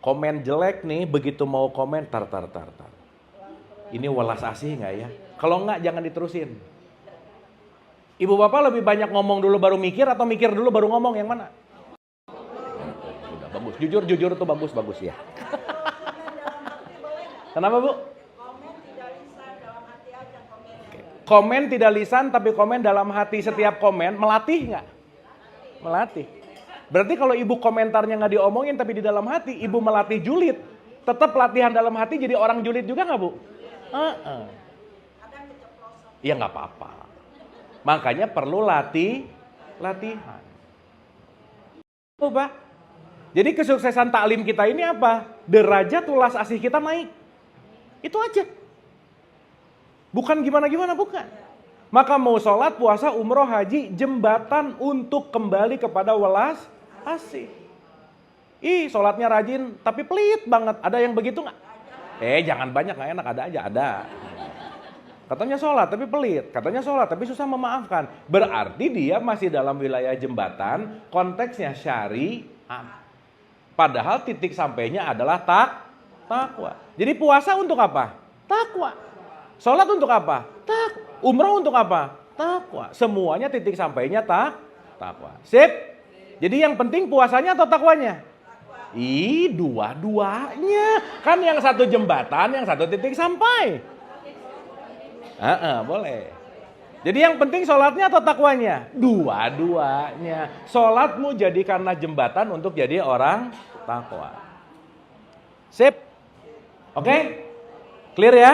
komen jelek nih, begitu mau komen, tar. Ini welas asih nggak ya? Kalau nggak, jangan diterusin. Ibu bapak lebih banyak ngomong dulu baru mikir, atau mikir dulu baru ngomong, yang mana? Udah bagus, jujur tuh bagus ya. Kenapa bu? Komen tidak lisan tapi komen dalam hati. Setiap komen melatih nggak? Melatih. Berarti kalau ibu komentarnya nggak diomongin tapi di dalam hati, ibu melatih julid. Tetap latihan dalam hati jadi orang julid juga nggak bu? Iya nggak apa-apa. Makanya perlu latihan. Pak. Jadi kesuksesan taklim kita ini apa? Derajat welas asih kita naik. Itu aja. Bukan gimana-gimana, bukan. Maka mau sholat, puasa, umroh, haji, jembatan untuk kembali kepada welas asih. Sholatnya rajin, tapi pelit banget. Ada yang begitu nggak? Jangan banyak, nggak enak, ada aja, ada. Katanya sholat, tapi pelit. Katanya sholat, tapi susah memaafkan. Berarti dia masih dalam wilayah jembatan, konteksnya syariat. Padahal titik sampainya adalah takwa. Jadi puasa untuk apa? Takwa. Sholat untuk apa? Umrah untuk apa? Takwa. Semuanya titik sampainya takwa. Sip? Jadi yang penting puasanya atau takwanya? Dua-duanya. Kan yang satu jembatan, yang satu titik sampai. Boleh. Jadi yang penting sholatnya atau takwanya? Dua-duanya. Sholatmu jadi karena jembatan untuk jadi orang takwa. Sip? Oke? Clear ya?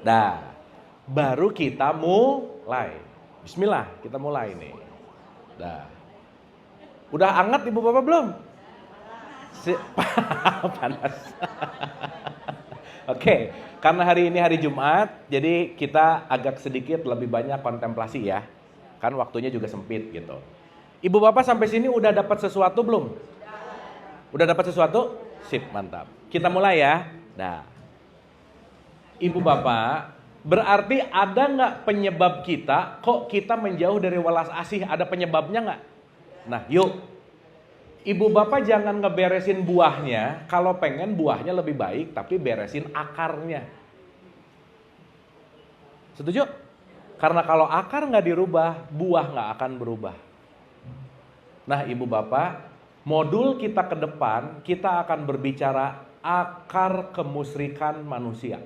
Dah. Baru kita mulai. Bismillah, kita mulai nih. Dah. Udah anget ibu bapak belum? Panas. Oke, karena hari ini hari Jumat, jadi kita agak sedikit lebih banyak kontemplasi ya. Kan waktunya juga sempit gitu. Ibu bapak sampai sini udah dapat sesuatu belum? Udah dapat sesuatu? Sip, mantap. Kita mulai ya. Nah, ibu bapak, berarti ada nggak penyebab kita kok kita menjauh dari welas asih? Ada penyebabnya nggak? Nah, yuk. Ibu bapak jangan ngeberesin buahnya. Kalau pengen buahnya lebih baik, tapi beresin akarnya. Setuju? Karena kalau akar nggak dirubah, buah nggak akan berubah. Nah, ibu bapak, modul kita ke depan, kita akan berbicara akar kemusyrikan manusia.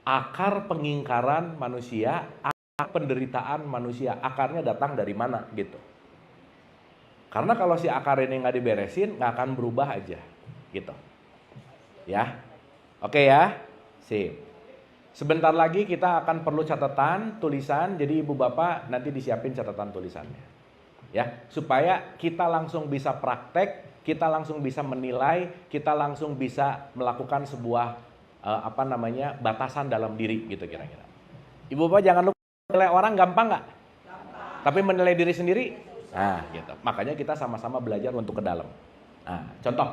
Akar pengingkaran manusia, akar penderitaan manusia. Akarnya datang dari mana gitu. Karena kalau si akar ini nggak diberesin, nggak akan berubah aja gitu. Ya, oke ya, sip. Sebentar lagi kita akan perlu catatan, tulisan. Jadi ibu bapak nanti disiapin catatan tulisannya. Ya, supaya kita langsung bisa praktek, kita langsung bisa menilai, kita langsung bisa melakukan sebuah batasan dalam diri gitu kira-kira. Ibu bapak jangan lupa menilai orang gampang nggak? Tapi menilai diri sendiri, nah gitu. Makanya kita sama-sama belajar untuk ke dalam. Nah, contoh.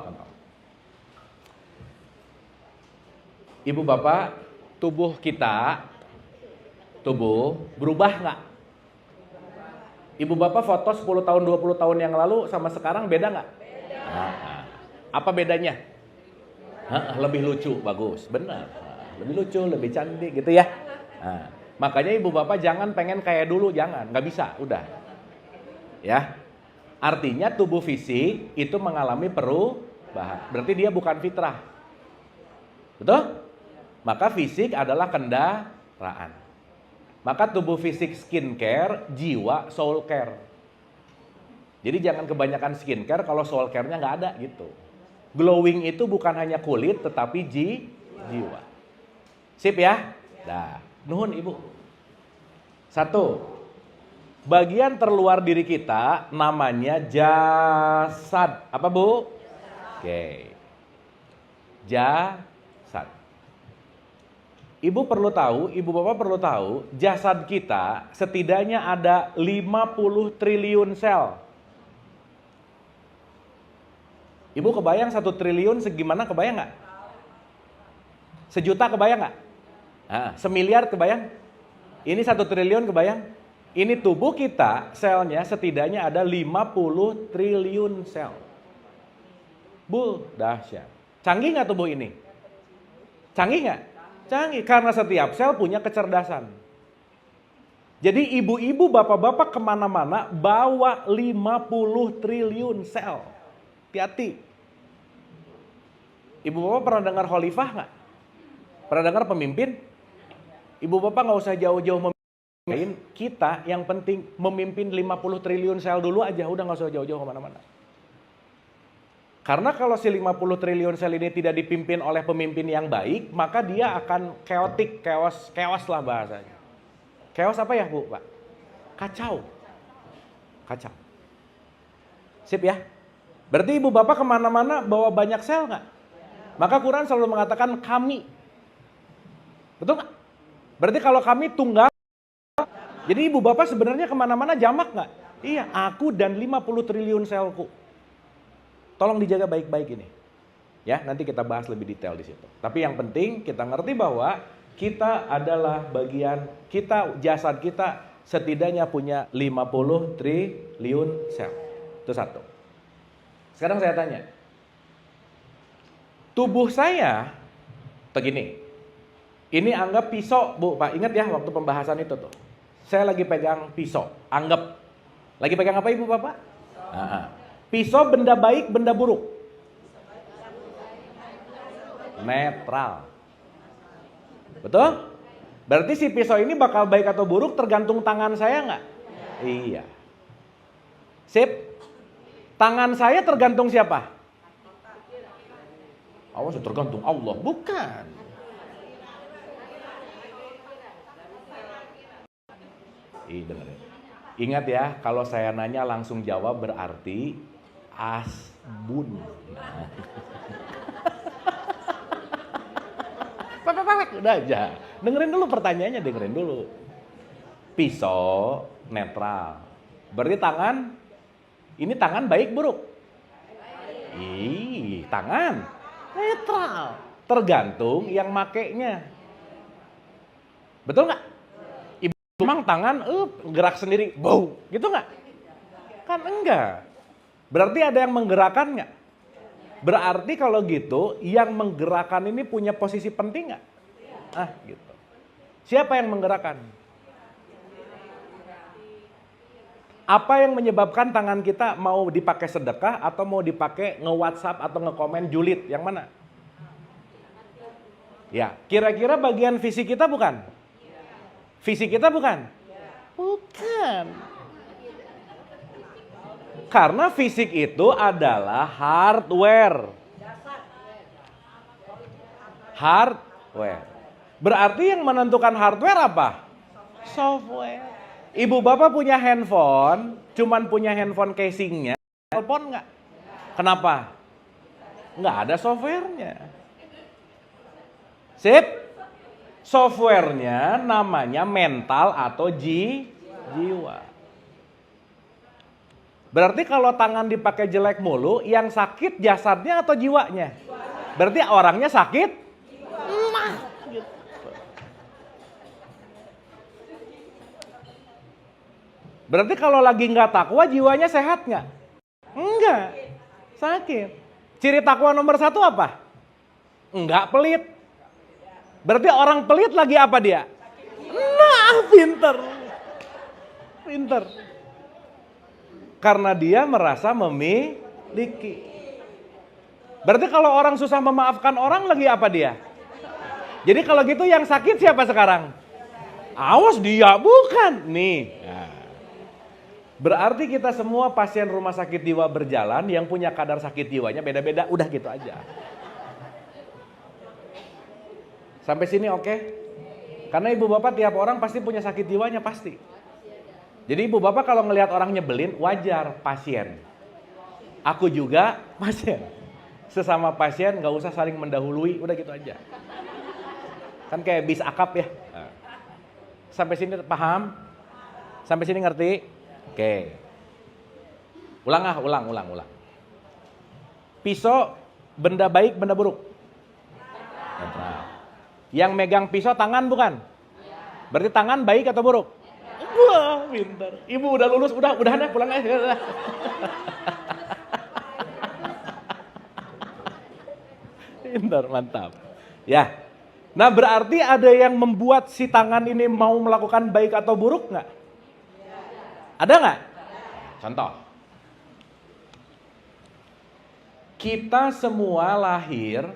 Ibu bapak, tubuh berubah nggak? Ibu bapak foto 10 tahun, 20 tahun yang lalu sama sekarang beda nggak? Nah, apa bedanya? Lebih lucu, bagus, benar. Lebih lucu, lebih cantik gitu ya. Nah, makanya ibu bapak jangan pengen kayak dulu, jangan, nggak bisa, udah. Ya, artinya tubuh fisik itu mengalami perubahan. Berarti dia bukan fitrah, betul? Maka fisik adalah kendaraan. Maka tubuh fisik skincare, jiwa soul care. Jadi jangan kebanyakan skincare kalau soul care-nya nggak ada gitu. Glowing itu bukan hanya kulit tetapi jiwa. Sip ya? Dah, nuhun ibu. 1. Bagian terluar diri kita namanya jasad. Apa bu? Oke. Jasad. Ibu perlu tahu, ibu bapak perlu tahu, jasad kita setidaknya ada 50 triliun sel. Ibu kebayang 1 triliun segimana, kebayang nggak? 1 juta kebayang nggak? Nah, 1 miliar kebayang? Ini 1 triliun kebayang? Ini tubuh kita, selnya setidaknya ada 50 triliun sel. Bu, dahsyat. Canggih nggak tubuh ini? Canggih nggak? Canggih, karena setiap sel punya kecerdasan. Jadi ibu-ibu, bapak-bapak kemana-mana bawa 50 triliun sel. Hati-hati. Ibu bapak pernah dengar khalifah nggak? Pernah dengar pemimpin? Ibu bapak nggak usah jauh-jauh memimpin. Kita yang penting memimpin 50 triliun sel dulu aja. Udah nggak usah jauh-jauh kemana-mana. Karena kalau si 50 triliun sel ini tidak dipimpin oleh pemimpin yang baik, maka dia akan chaotic, chaos lah bahasanya. Chaos apa ya Bu, Pak? Kacau. Kacau. Sip ya? Berarti ibu bapak kemana-mana bawa banyak sel nggak? Maka Quran selalu mengatakan kami. Betul nggak? Berarti kalau kami tunggal, jadi ibu bapak sebenarnya kemana-mana jamak nggak? Iya, aku dan 50 triliun selku. Tolong dijaga baik-baik ini. Ya, nanti kita bahas lebih detail di situ. Tapi yang penting kita ngerti bahwa kita adalah bagian, jasad kita setidaknya punya 50 triliun sel. Itu satu. Sekarang saya tanya. Tubuh saya begini. Ini anggap pisau, Bu, Pak. Ingat ya waktu pembahasan itu tuh. Saya lagi pegang pisau. Anggap. Lagi pegang apa Ibu Bapak? Pisau benda baik, benda buruk. Netral. Betul? Berarti si pisau ini bakal baik atau buruk tergantung tangan saya nggak? Iya. Sip. Tangan saya tergantung siapa? Awas, tergantung Allah. Bukan. Dengerin. Ingat ya, kalau saya nanya langsung jawab berarti asbun. Udah aja. Dengerin dulu pertanyaannya, dengerin dulu. Pisau netral. Berarti tangan, ini tangan baik buruk? Tangan netral. Tergantung yang makainya. Betul nggak? Ibu memang tangan gerak sendiri, bau, gitu nggak? Kan enggak. Berarti ada yang menggerakkan nggak? Berarti kalau gitu, yang menggerakkan ini punya posisi penting nggak? Gitu. Siapa yang menggerakkan? Apa yang menyebabkan tangan kita mau dipakai sedekah atau mau dipakai nge-WhatsApp atau nge-komen julid? Yang mana? Ya, kira-kira bagian fisik kita bukan? Fisik kita bukan? Bukan. Karena fisik itu adalah hardware. Hardware. Berarti yang menentukan hardware apa? Software. Ibu bapak punya handphone, cuman punya handphone casingnya, telepon nggak? Kenapa? Nggak ada softwarenya. Sip? Softwarenya namanya mental atau jiwa. Berarti kalau tangan dipakai jelek mulu, yang sakit jasadnya atau jiwanya? Berarti orangnya sakit? Gitu. Berarti kalau lagi nggak takwa, jiwanya sehat nggak? Enggak, sakit. Ciri takwa nomor 1 apa? Enggak pelit. Berarti orang pelit lagi apa dia? Nah, pinter. Karena dia merasa memiliki. Berarti kalau orang susah memaafkan orang lagi apa dia? Jadi kalau gitu yang sakit siapa sekarang? Awas dia, bukan. Nih. Berarti kita semua pasien rumah sakit jiwa berjalan yang punya kadar sakit jiwanya beda-beda. Udah gitu aja. Sampai sini oke? Karena ibu bapak tiap orang pasti punya sakit jiwanya, pasti. Jadi ibu bapak kalau ngelihat orang nyebelin, wajar, pasien. Aku juga pasien. Sesama pasien gak usah saling mendahului, udah gitu aja. Kan kayak bis akap ya. Sampai sini paham? Sampai sini ngerti? Oke. Ulang. Pisau, benda baik, benda buruk? Yang megang pisau tangan bukan? Berarti tangan baik atau buruk? Wah, pintar. Ibu udah lulus, udah pulang aja. Pintar, mantap. Ya. Nah berarti ada yang membuat si tangan ini mau melakukan baik atau buruk nggak? Ada nggak? Contoh. Kita semua lahir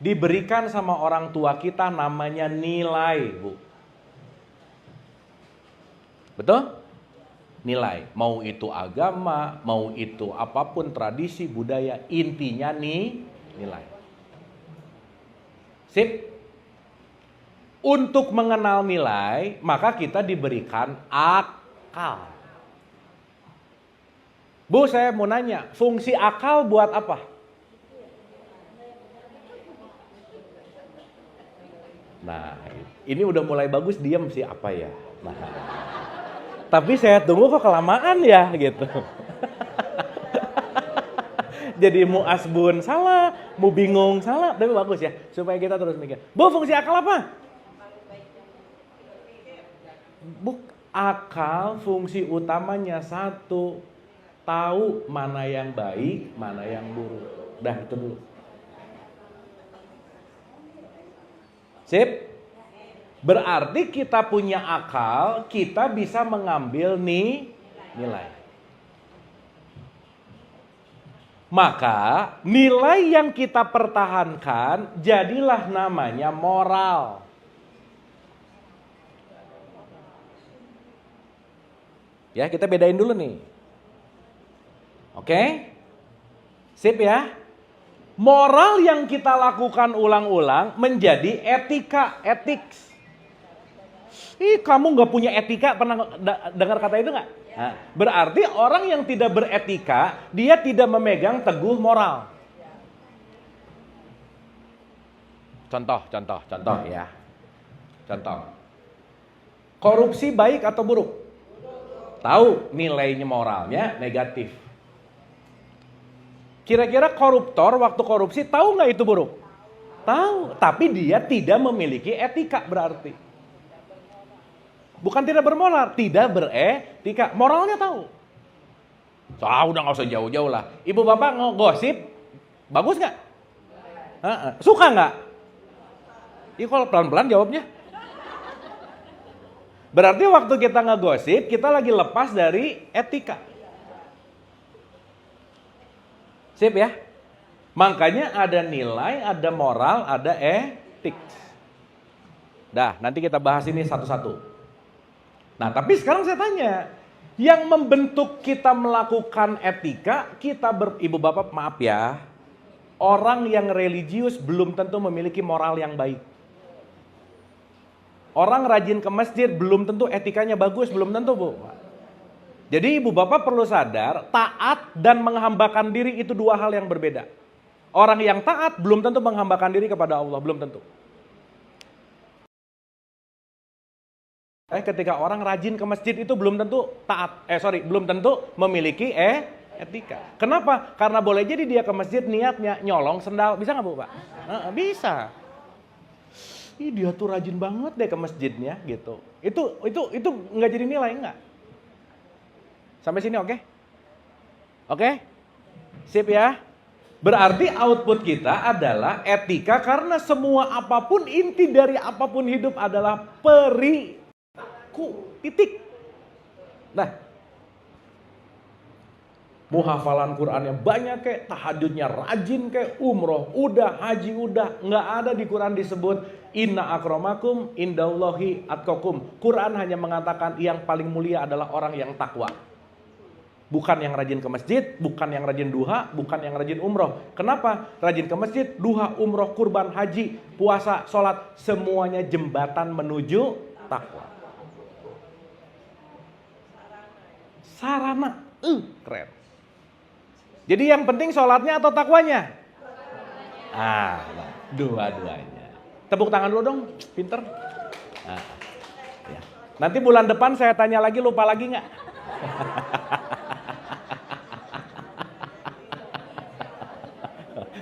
diberikan sama orang tua kita namanya nilai, Bu. Betul? Nilai. Mau itu agama, mau itu apapun tradisi, budaya, intinya nilai. Sip. Untuk mengenal nilai, maka kita diberikan akal. Bu, saya mau nanya, fungsi akal buat apa? Nah, ini udah mulai bagus, diam sih apa ya? Nah, tapi saya tunggu kok kelamaan ya gitu. Jadi mau asbun salah, mau bingung salah, tapi bagus ya, supaya kita terus mikir. Bu, fungsi akal apa? Bu, akal fungsi utamanya satu, tahu mana yang baik, mana yang buruk. Dah itu dulu. Sip? Berarti kita punya akal, kita bisa mengambil nilai. Maka nilai yang kita pertahankan jadilah namanya moral. Ya, kita bedain dulu nih. Oke? Sip ya? Moral yang kita lakukan ulang-ulang menjadi etika, ethics. Ih, kamu nggak punya etika, pernah dengar kata itu nggak? Nah, berarti orang yang tidak beretika, dia tidak memegang teguh moral. Contoh ya. Contoh. Korupsi baik atau buruk? Tahu nilainya moralnya negatif. Kira-kira koruptor waktu korupsi tahu nggak itu buruk? Tahu, tapi dia tidak memiliki etika berarti. Bukan tidak bermoral, tidak beretika. Moralnya tahu. Udah nggak usah jauh-jauh lah. Ibu bapak ngegosip, bagus nggak? Suka nggak? Ih, kalau pelan-pelan jawabnya. Berarti waktu kita ngegosip, kita lagi lepas dari etika. Sip ya? Makanya ada nilai, ada moral, ada etik. Dah, nanti kita bahas ini satu-satu. Nah, tapi sekarang saya tanya, yang membentuk kita melakukan etika, ibu bapak maaf ya, orang yang religius belum tentu memiliki moral yang baik. Orang rajin ke masjid belum tentu etikanya bagus, belum tentu, Bu. Jadi ibu bapak perlu sadar, taat dan menghambakan diri itu dua hal yang berbeda. Orang yang taat belum tentu menghambakan diri kepada Allah, belum tentu. Ketika orang rajin ke masjid itu belum tentu belum tentu memiliki etika. Kenapa? Karena boleh jadi dia ke masjid niatnya nyolong sendal, bisa nggak Bu Pak? Bisa. Ih, dia tuh rajin banget deh ke masjidnya gitu. Itu nggak jadi nilai, enggak. Sampai sini oke? Oke? Sip ya? Berarti output kita adalah etika karena semua apapun, inti dari apapun hidup adalah perilaku. Titik. Nah, mau hafalan Qurannya banyak kayak, tahajudnya rajin kayak, umroh udah, haji udah, nggak ada di Quran disebut inna akramakum indallahi atqakum. Quran hanya mengatakan yang paling mulia adalah orang yang takwa. Bukan yang rajin ke masjid, bukan yang rajin duha, bukan yang rajin umroh. Kenapa? Rajin ke masjid, duha, umroh, kurban, haji, puasa, sholat, semuanya jembatan menuju takwa. Sarana, keren. Jadi yang penting sholatnya atau takwanya? Dua-duanya. Tepuk tangan dulu dong, pinter. Ya. Nanti bulan depan saya tanya lagi, lupa lagi nggak?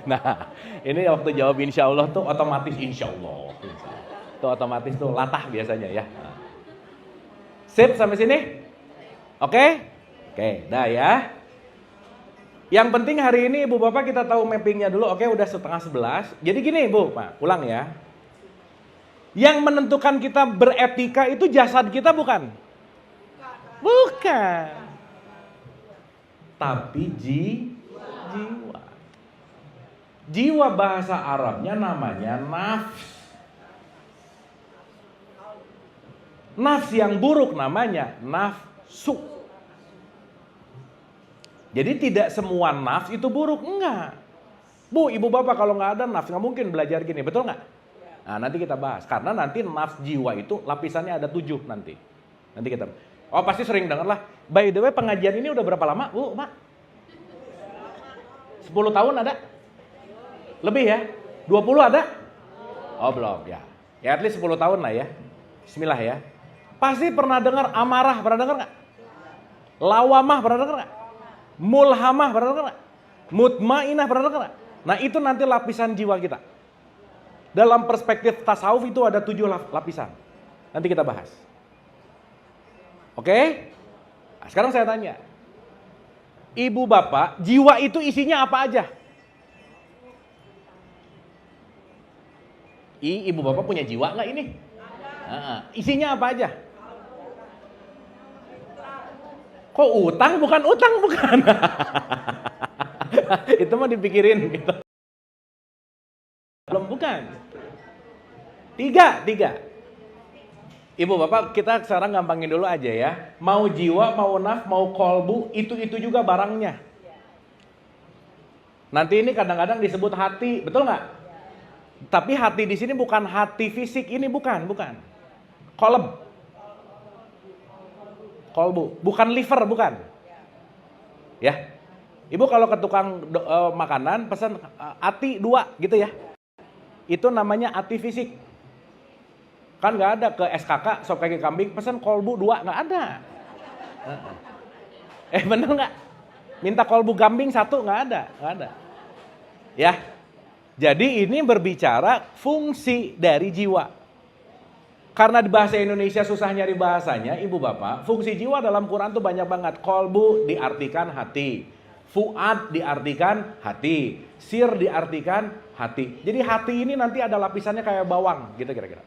Nah, ini waktu jawab insya Allah tuh otomatis insya Allah. Tuh otomatis tuh latah biasanya ya. Sip sampai sini? Oke? Oke, dah ya. Yang penting hari ini Ibu Bapak kita tahu mappingnya dulu. Oke, udah 10:30. Jadi gini Ibu, Pak, ulang ya. Yang menentukan kita beretika itu jasad kita bukan? Bukan. Tapi jiwa. Jiwa bahasa Arabnya namanya nafs. Nafs yang buruk namanya nafsu. Jadi tidak semua nafs itu buruk, enggak. Bu, Ibu Bapak kalau nggak ada nafs nggak mungkin belajar gini, betul nggak? Nah, nanti kita bahas. Karena nanti nafs jiwa itu lapisannya ada 7 nanti. Nanti kita. Oh, pasti sering dengar lah. By the way, pengajian ini udah berapa lama, Bu, Mak? 10 tahun ada? Lebih ya? 20 ada? Oh, belum ya. Ya, at least 10 tahun lah ya. Bismillah ya. Pasti pernah dengar amarah, pernah dengar nggak? Lawamah, pernah dengar nggak? Mulhamah, pernah dengar nggak? Mutmainah, pernah dengar nggak? Nah, itu nanti lapisan jiwa kita. Dalam perspektif tasawuf itu ada 7 lapisan. Nanti kita bahas. Oke? Nah, sekarang saya tanya. Ibu Bapak, jiwa itu isinya apa aja? Ibu Bapak punya jiwa nggak ini? Nah, isinya apa aja? Kok utang? Bukan utang, bukan. Itu mah dipikirin gitu. Belum, bukan. Tiga. Ibu Bapak, kita sekarang gampangin dulu aja ya. Mau jiwa, mau naf, mau kolbu, itu juga barangnya. Nanti ini kadang-kadang disebut hati, betul nggak? Tapi hati di sini bukan hati fisik, ini bukan. Kolbu, bukan liver, bukan. Ya. Ibu kalau ke tukang makanan pesan ati 2 gitu ya. Itu namanya ati fisik. Kan nggak ada ke SKK sop kaki kambing pesan kolbu 2, nggak ada. Bener nggak? Minta kolbu kambing 1 nggak ada. Ya. Jadi ini berbicara fungsi dari jiwa. Karena di bahasa Indonesia susah nyari bahasanya, Ibu Bapak, fungsi jiwa dalam Quran tuh banyak banget. Kolbu diartikan hati, fuad diartikan hati, sir diartikan hati. Jadi hati ini nanti ada lapisannya kayak bawang gitu kira-kira.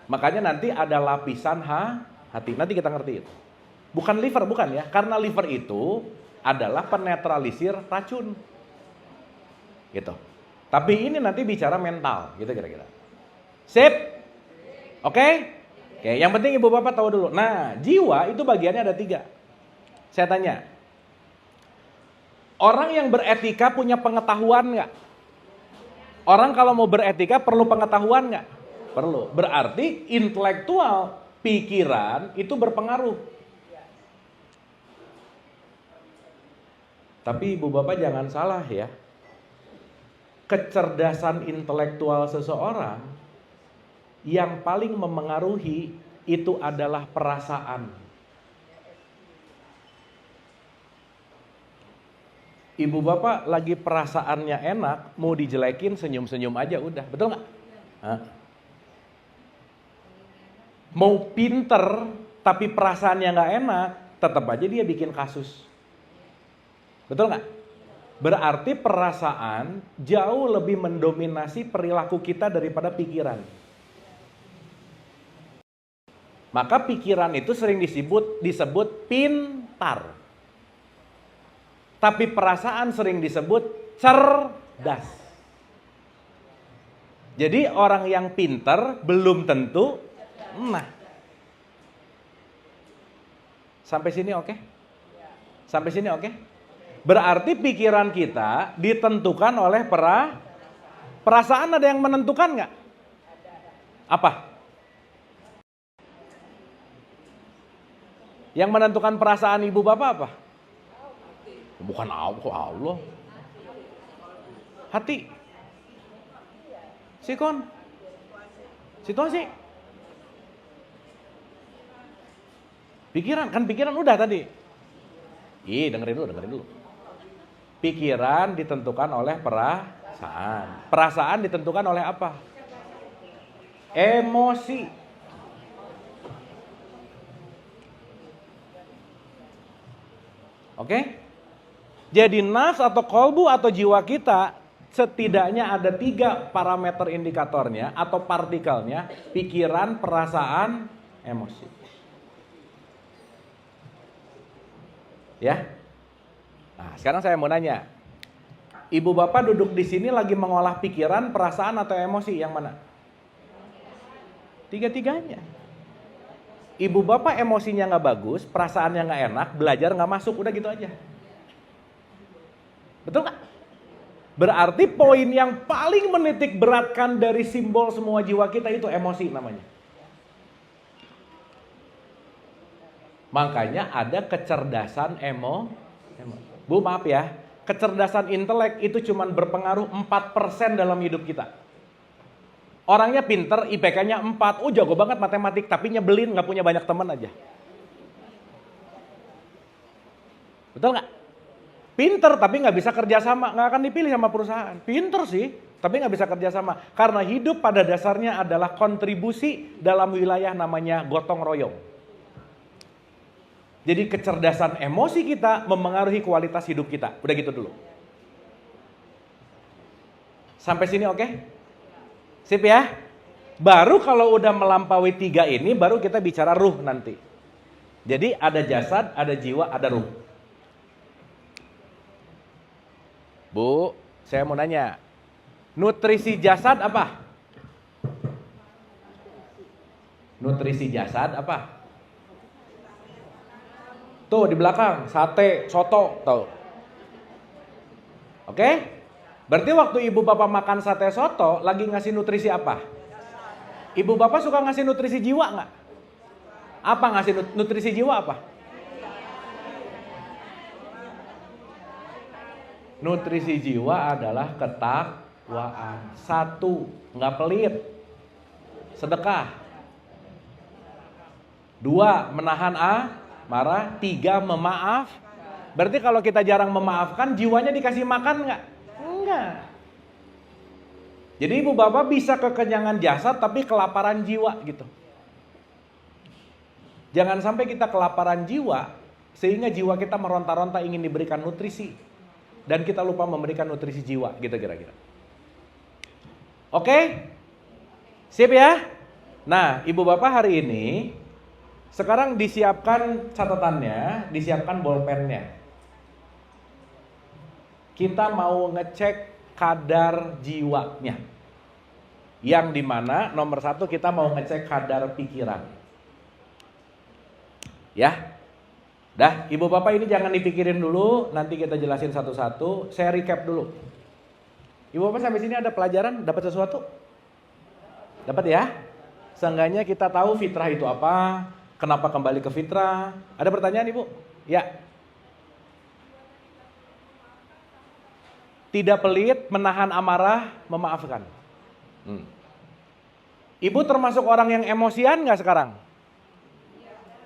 Makanya nanti ada lapisan hati. Nanti kita ngerti itu. Bukan liver, bukan ya. Karena liver itu adalah penetralisir racun. Gitu. Tapi ini nanti bicara mental, gitu kira-kira. Sip? Oke? Oke, yang penting Ibu Bapak tahu dulu. Nah, jiwa itu bagiannya ada 3. Saya tanya. Orang yang beretika punya pengetahuan nggak? Orang kalau mau beretika perlu pengetahuan nggak? Perlu. Berarti intelektual, pikiran itu berpengaruh. Tapi Ibu Bapak jangan salah ya. Kecerdasan intelektual seseorang yang paling memengaruhi itu adalah perasaan. Ibu Bapak lagi perasaannya enak, mau dijelekin senyum-senyum aja udah, betul nggak? Mau pinter tapi perasaannya nggak enak, tetap aja dia bikin kasus. Betul nggak? Berarti perasaan jauh lebih mendominasi perilaku kita daripada pikiran. Maka pikiran itu sering disebut pintar. Tapi perasaan sering disebut cerdas. Jadi orang yang pintar belum tentu. Nah. Sampai sini oke? Sampai sini oke? Berarti pikiran kita ditentukan oleh perasaan. Ada yang menentukan nggak? Apa? Yang menentukan perasaan Ibu Bapak apa? Bukan Allah. Hati. Sikon. Situasi. Pikiran, kan pikiran udah tadi. Dengerin dulu. Pikiran ditentukan oleh perasaan. Perasaan ditentukan oleh apa? Emosi. Oke? Jadi nafs atau kolbu atau jiwa kita setidaknya ada 3 parameter indikatornya atau partikelnya, pikiran, perasaan, emosi. Ya. Nah, sekarang saya mau nanya. Ibu bapak duduk di sini lagi mengolah pikiran, perasaan atau emosi, yang mana? 3-tiganya. Ibu bapak emosinya nggak bagus, perasaannya nggak enak, belajar nggak masuk, udah gitu aja. Betul nggak? Berarti poin yang paling menitik beratkan dari simbol semua jiwa kita itu emosi namanya. Makanya ada kecerdasan Bu maaf ya, kecerdasan intelek itu cuma berpengaruh 4% dalam hidup kita. Orangnya pinter, IPK-nya 4, jago banget matematik, tapi nyebelin, gak punya banyak teman aja. Betul gak? Pinter tapi gak bisa kerja sama, gak akan dipilih sama perusahaan. Pinter sih, tapi gak bisa kerja sama. Karena hidup pada dasarnya adalah kontribusi dalam wilayah namanya gotong royong. Jadi kecerdasan emosi kita memengaruhi kualitas hidup kita. Udah gitu dulu. Sampai sini oke? Sip ya? Baru kalau udah melampaui 3 ini, baru kita bicara ruh nanti. Jadi ada jasad, ada jiwa, ada ruh. Bu, saya mau nanya. Nutrisi jasad apa? Nutrisi jasad apa? Tuh di belakang, sate, soto, tuh. Oke? Berarti waktu ibu bapak makan sate soto, lagi ngasih nutrisi apa? Ibu bapak suka ngasih nutrisi jiwa nggak? Apa ngasih nutrisi jiwa apa? Nutrisi jiwa adalah ketakwaan. 1, nggak pelit, sedekah. 2, menahan marah. 3, memaaf. Berarti kalau kita jarang memaafkan, jiwanya dikasih makan nggak? Enggak. Jadi ibu bapak bisa kekenyangan jasad tapi kelaparan jiwa gitu. Jangan sampai kita kelaparan jiwa sehingga jiwa kita meronta-ronta ingin diberikan nutrisi dan kita lupa memberikan nutrisi jiwa gitu kira-kira. Oke? Sip ya? Nah, ibu bapak hari ini sekarang disiapkan catatannya, disiapkan bolpennya. Kita mau ngecek kadar jiwanya. Yang dimana nomor 1 kita mau ngecek kadar pikiran. Ya. Dah, ibu bapak ini jangan dipikirin dulu, nanti kita jelasin satu-satu. Saya recap dulu. Ibu bapak sampai sini ada pelajaran, dapat sesuatu? Dapat ya? Seenggaknya kita tahu fitrah itu apa, kenapa kembali ke fitrah. Ada pertanyaan ibu? Ya. Tidak pelit, menahan amarah, memaafkan. Ibu termasuk orang yang emosian gak sekarang?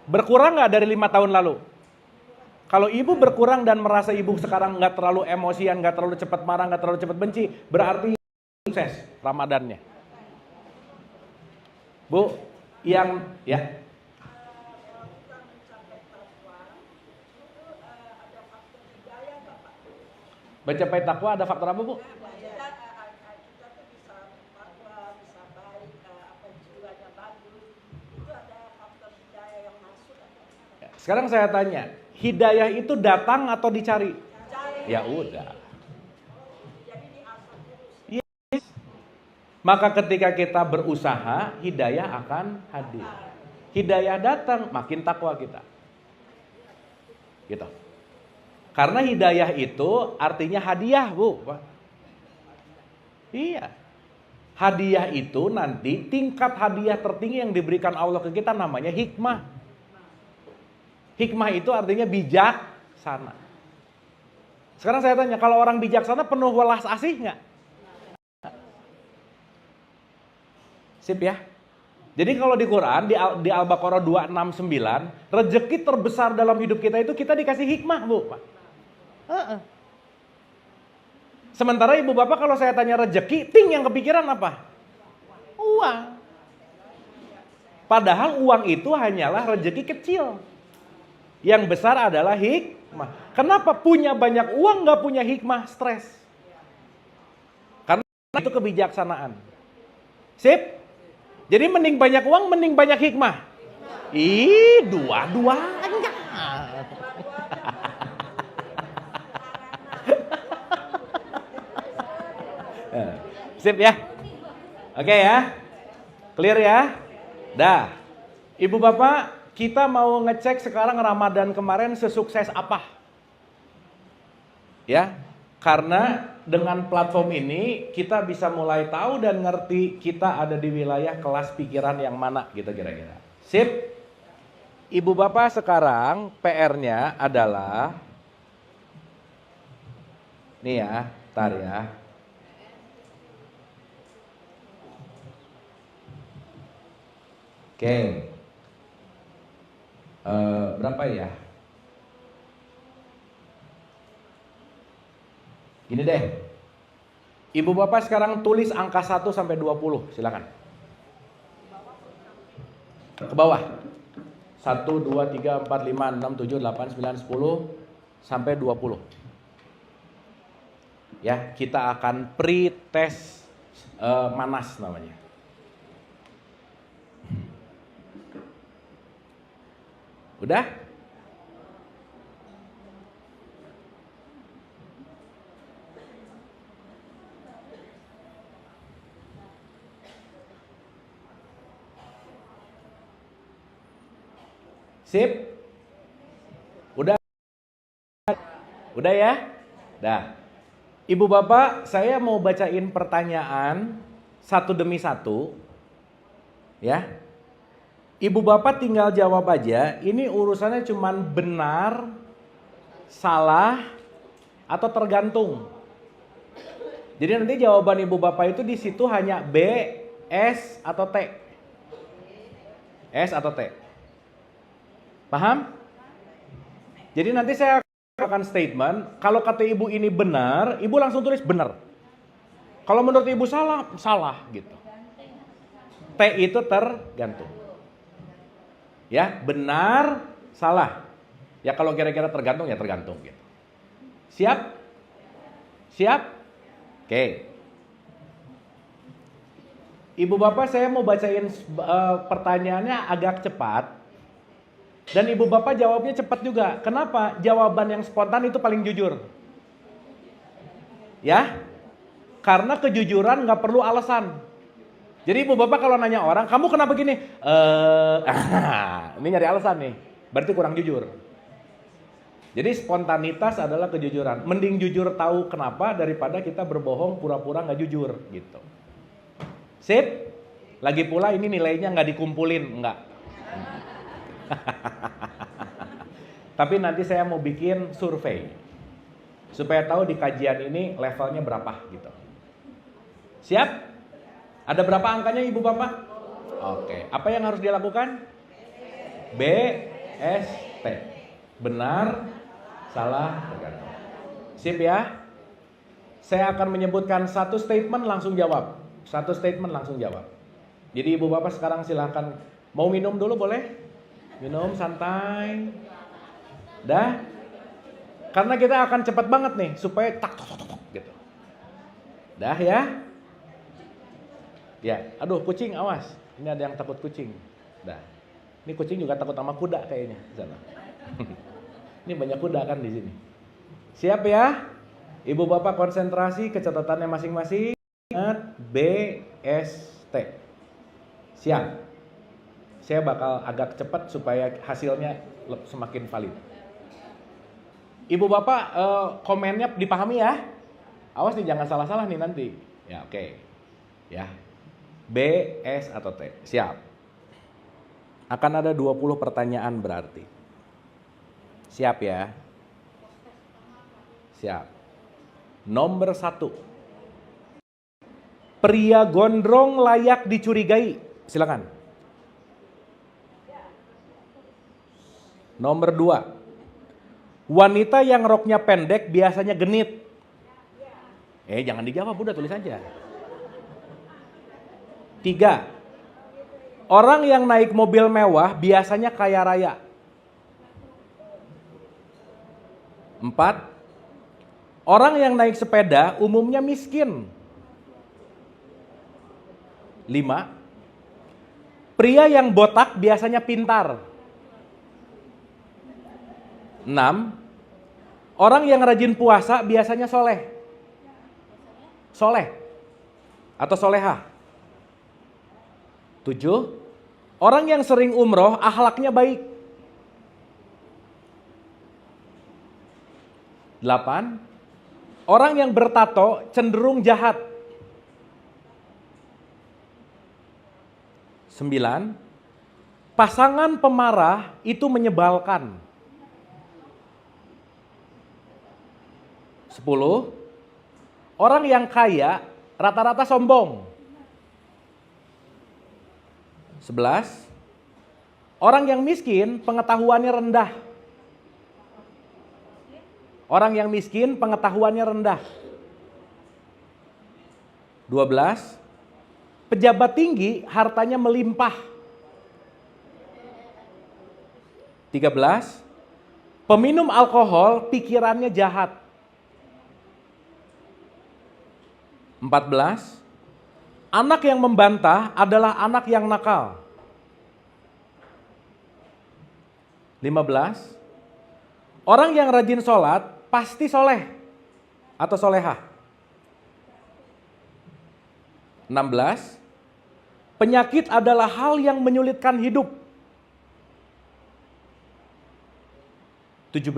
Berkurang gak dari 5 tahun lalu? Kalau ibu berkurang dan merasa ibu sekarang gak terlalu emosian, gak terlalu cepat marah, gak terlalu cepat benci, berarti sukses Ramadannya. Bu, yang ya. Mencapai takwa ada faktor apa bu? Kita tuh bisa takwa, bisa baik, jiwanya bagus. Itu ada faktor hidayah yang masuk. Sekarang saya tanya, hidayah itu datang atau dicari? Cari. Ya udah. Jadi diasah terus. Yes. Maka ketika kita berusaha, hidayah akan hadir. Hidayah datang, makin takwa kita. Gitu. Karena hidayah itu artinya hadiah, Bu. Iya. Hadiah itu nanti tingkat hadiah tertinggi yang diberikan Allah ke kita namanya hikmah. Hikmah itu artinya bijaksana. Sekarang saya tanya, kalau orang bijaksana penuh welas asih nggak? Sip ya. Jadi kalau di Quran, di Al-Baqarah 269, rezeki terbesar dalam hidup kita itu kita dikasih hikmah, Bu. Sementara ibu bapak kalau saya tanya rezeki, yang kepikiran apa? Uang. Padahal uang itu hanyalah rezeki kecil. Yang besar adalah hikmah. Kenapa punya banyak uang nggak punya hikmah? Stres. Karena itu kebijaksanaan. Sip? Jadi mending banyak uang, mending banyak hikmah. Dua-duanya. Sip ya? Oke ya? Clear ya? Dah. Ibu bapak, kita mau ngecek sekarang Ramadan kemarin sesukses apa? Ya, karena dengan platform ini kita bisa mulai tahu dan ngerti kita ada di wilayah kelas pikiran yang mana gitu kira-kira. Sip? Ibu bapak sekarang PR-nya adalah nih ya, tar ya. Oke. Berapa ya? Gini deh. Ibu bapak sekarang tulis angka 1 sampai 20, silakan. Ke bawah. 1, 2, 3, 4, 5, 6, 7, 8, 9, 10 sampai 20. Ya, kita akan pre-tes manas namanya. Udah? Sip? Udah? Udah ya? Dah. Ibu bapak, saya mau bacain pertanyaan satu demi satu. Ya. Ibu bapak tinggal jawab aja, ini urusannya cuman benar, salah, atau tergantung. Jadi nanti jawaban ibu bapak itu di situ hanya B, S, atau T. S atau T. Paham? Jadi nanti saya akan statement, kalau kata ibu ini benar, ibu langsung tulis benar. Kalau menurut ibu salah, salah gitu. T itu tergantung. Ya, benar, salah. Ya kalau kira-kira tergantung ya tergantung gitu. Siap? Siap? Oke. Ibu bapak saya mau bacain pertanyaannya agak cepat. Dan ibu bapak jawabnya cepat juga. Kenapa? Jawaban yang spontan itu paling jujur. Ya? Karena kejujuran nggak perlu alasan. Jadi ibu bapak kalau nanya orang, kamu kenapa gini? Ini nyari alasan nih. Berarti kurang jujur. Jadi spontanitas adalah kejujuran. Mending jujur tahu kenapa daripada kita berbohong pura-pura nggak jujur gitu. Sip? Lagi pula ini nilainya nggak dikumpulin, nggak. Tapi nanti saya mau bikin survei supaya tahu di kajian ini levelnya berapa gitu. Siap? Ada berapa angkanya ibu bapak? Oke. Apa yang harus dilakukan? B, S, T. Benar, salah, tergantung. Sip ya? Saya akan menyebutkan satu statement langsung jawab. Satu statement langsung jawab. Jadi ibu bapak sekarang silahkan. Mau minum dulu boleh? Minum santai. Dah? Karena kita akan cepat banget nih supaya tak gitu. Dah ya? Ya, aduh kucing awas. Ini ada yang takut kucing. Dah. Ini kucing juga takut sama kuda kayaknya di sana. Ini banyak kuda kan di sini. Siap ya? Ibu bapak konsentrasi ke catatannya masing-masing. Ingat B, S, T. Siap. Saya bakal agak cepat supaya hasilnya semakin valid. Ibu bapak komennya dipahami ya? Awas nih jangan salah-salah nih nanti. Ya oke. Ya. B, S, atau T. Siap. Akan ada 20 pertanyaan berarti. Siap ya? Siap. Nomor 1. Pria gondrong layak dicurigai. Silakan. Nomor 2. Wanita yang roknya pendek biasanya genit. Jangan dijawab, udah tulis aja. 3. Orang yang naik mobil mewah biasanya kaya raya. 4. Orang yang naik sepeda umumnya miskin. 5. Pria yang botak biasanya pintar. 6. Orang yang rajin puasa biasanya soleh. Soleh atau soleha. 7. Orang yang sering umroh akhlaknya baik. 8. Orang yang bertato cenderung jahat. 9. Pasangan pemarah itu menyebalkan. 10. Orang yang kaya rata-rata sombong. 11. Orang yang miskin pengetahuannya rendah. Orang yang miskin pengetahuannya rendah. 12. Pejabat tinggi hartanya melimpah. 13. Peminum alkohol pikirannya jahat. 14. Anak yang membantah adalah anak yang nakal. 15. Orang yang rajin sholat pasti soleh atau soleha. 16. Penyakit adalah hal yang menyulitkan hidup. 17.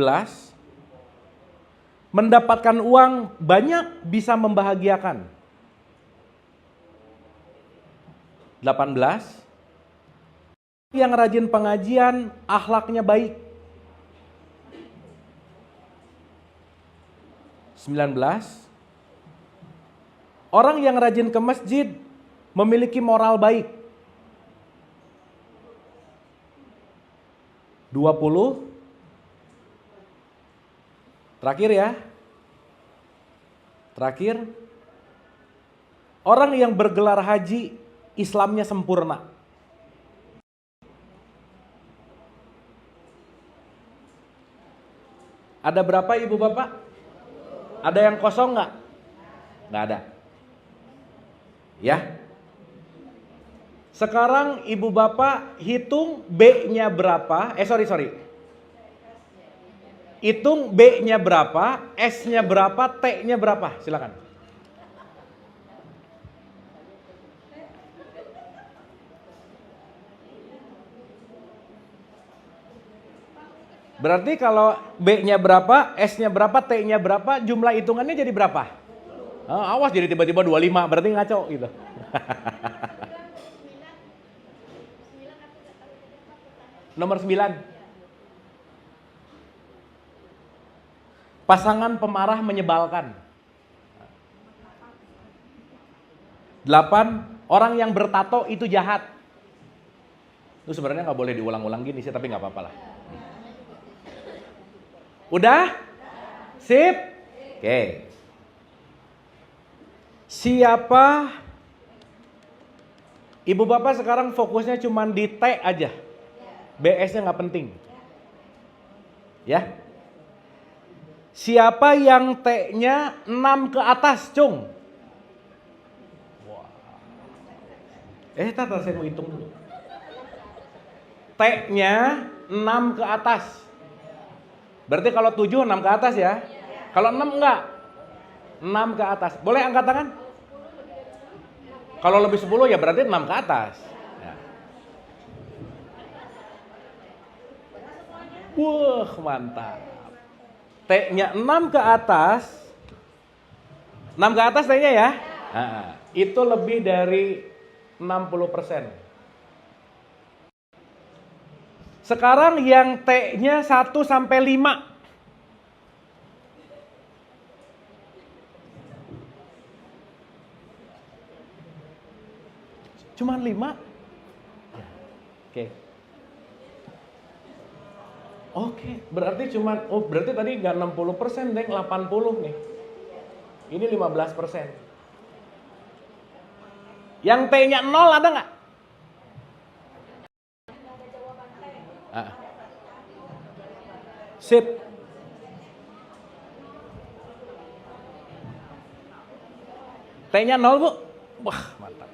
Mendapatkan uang banyak bisa membahagiakan. 18. Yang rajin pengajian akhlaknya baik. 19. Orang yang rajin ke masjid memiliki moral baik. 20. Terakhir ya. Terakhir. Orang yang bergelar haji Islamnya sempurna. Ada berapa ibu bapak? Ada yang kosong nggak? Nggak ada. Ya. Sekarang ibu bapak hitung B-nya berapa? Sorry. Hitung B-nya berapa, S-nya berapa, T-nya berapa? Silakan. Berarti kalau B-nya berapa, S-nya berapa, T-nya berapa, jumlah hitungannya jadi berapa? Awas jadi tiba-tiba 25, berarti ngaco gitu. Nomor 9. Pasangan pemarah menyebalkan. 8. Orang yang bertato itu jahat. Itu sebenarnya nggak boleh diulang-ulang gini sih, tapi nggak apa-apa lah. Udah? Sip? Oke. Siapa? Ibu bapak sekarang fokusnya cuma di T aja. BS-nya nggak penting. Ya? Siapa yang T-nya 6 ke atas, Cung? Wah. Tata saya mau hitung dulu. T-nya 6 ke atas. Berarti kalau 7, 6 ke atas ya. Kalau 6 enggak? 6 ke atas. Boleh angkat tangan? Kalau lebih 10 ya berarti 6 ke atas. Ya. Wah, mantap. T-nya 6 ke atas. 6 ke atas T-nya ya. Itu lebih dari 60%. Sekarang yang T-nya 1 sampai 5. Cuman 5? Oke, berarti berarti tadi nggak 60%, Deng, 80 nih. Ini 15%. Yang T-nya 0 ada nggak? Sip. T-nya 0 Bu? Wah mantap.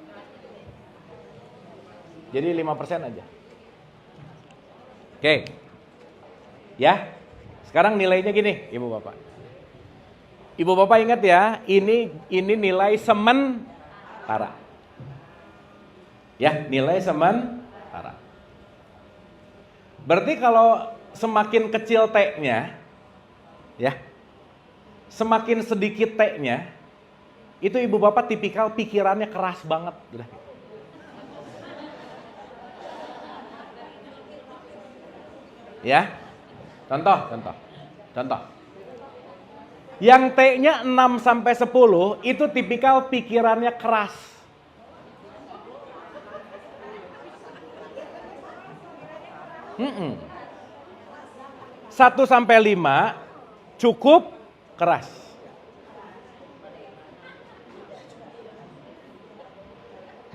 Jadi 5% aja. Oke. Ya. Sekarang nilainya gini Ibu Bapak. Ibu Bapak ingat ya, ini nilai sementara. Ya, nilai sementara. Berarti kalau semakin kecil T-nya, ya, semakin sedikit T-nya, itu Ibu Bapak tipikal pikirannya keras banget. Udah. Ya, contoh. Yang T-nya 6 sampai 10 itu tipikal pikirannya keras. Mm-mm. 1 sampai 5 cukup keras.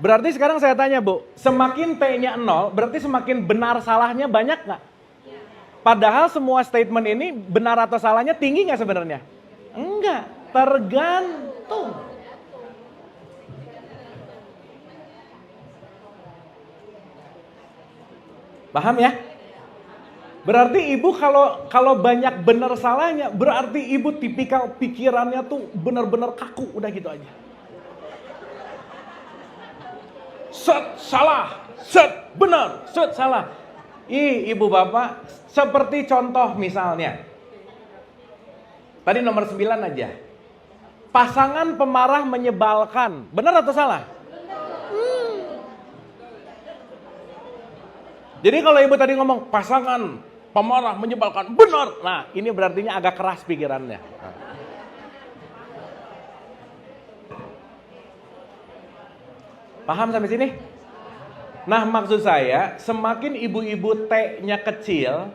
Berarti sekarang saya tanya Bu, semakin T-nya 0 berarti semakin benar salahnya banyak nggak? Padahal semua statement ini benar atau salahnya tinggi nggak sebenarnya? Enggak, tergantung. Paham ya? Berarti ibu kalau banyak benar salahnya, berarti ibu tipikal pikirannya tuh benar-benar kaku, udah gitu aja. Set salah, set benar, set salah. Ibu bapak, seperti contoh misalnya. Tadi nomor 9 aja. Pasangan pemarah menyebalkan. Benar atau salah? Jadi kalau ibu tadi ngomong pasangan pemarah menyebalkan. Benar. Nah ini berartinya agak keras pikirannya. Paham sampai sini? Nah maksud saya semakin ibu-ibu T-nya kecil,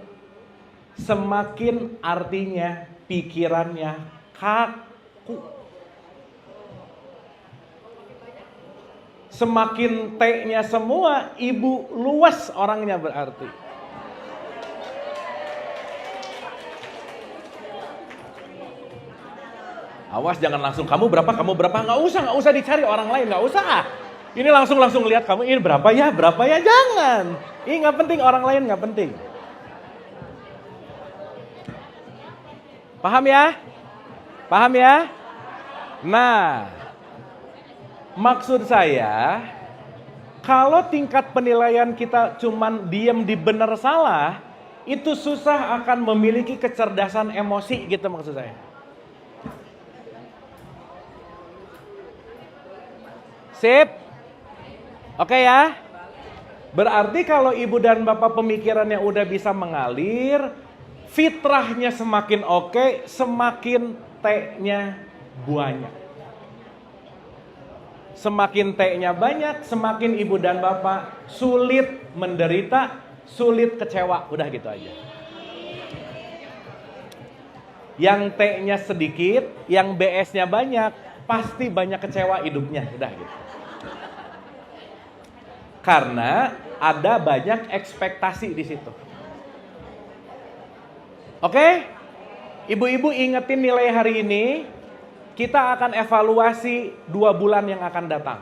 semakin artinya pikirannya kaku. Semakin T-nya semua, ibu luas orangnya berarti. Awas jangan langsung kamu berapa, nggak usah dicari orang lain, nggak usah. Ini langsung lihat kamu ini berapa ya, jangan. Ini nggak penting, orang lain nggak penting. Paham ya? Nah, maksud saya, kalau tingkat penilaian kita cuman diem di benar salah, itu susah akan memiliki kecerdasan emosi gitu maksud saya. Sip? Oke ya? Berarti kalau ibu dan bapak pemikirannya udah bisa mengalir, fitrahnya semakin oke, semakin T-nya banyak. Semakin T-nya banyak, semakin ibu dan bapak sulit menderita, sulit kecewa. Udah gitu aja. Yang T-nya sedikit, yang BS-nya banyak, pasti banyak kecewa hidupnya. Udah gitu. Karena ada banyak ekspektasi di situ. Oke? Ibu-ibu ingetin nilai hari ini, kita akan evaluasi 2 bulan yang akan datang.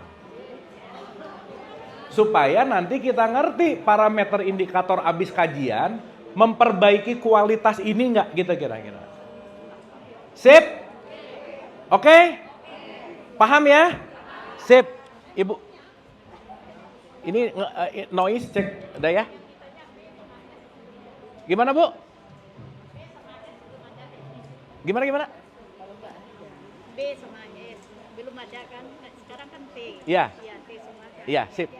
Supaya nanti kita ngerti parameter indikator abis kajian, memperbaiki kualitas ini nggak gitu kira-kira. Sip? Oke? Paham ya? Sip. Ibu. Ini noise cek, udah ya? Gimana Bu? Gimana? B sama S belum ada kan, sekarang kan T. Iya. Iya, T semua. Iya, sip.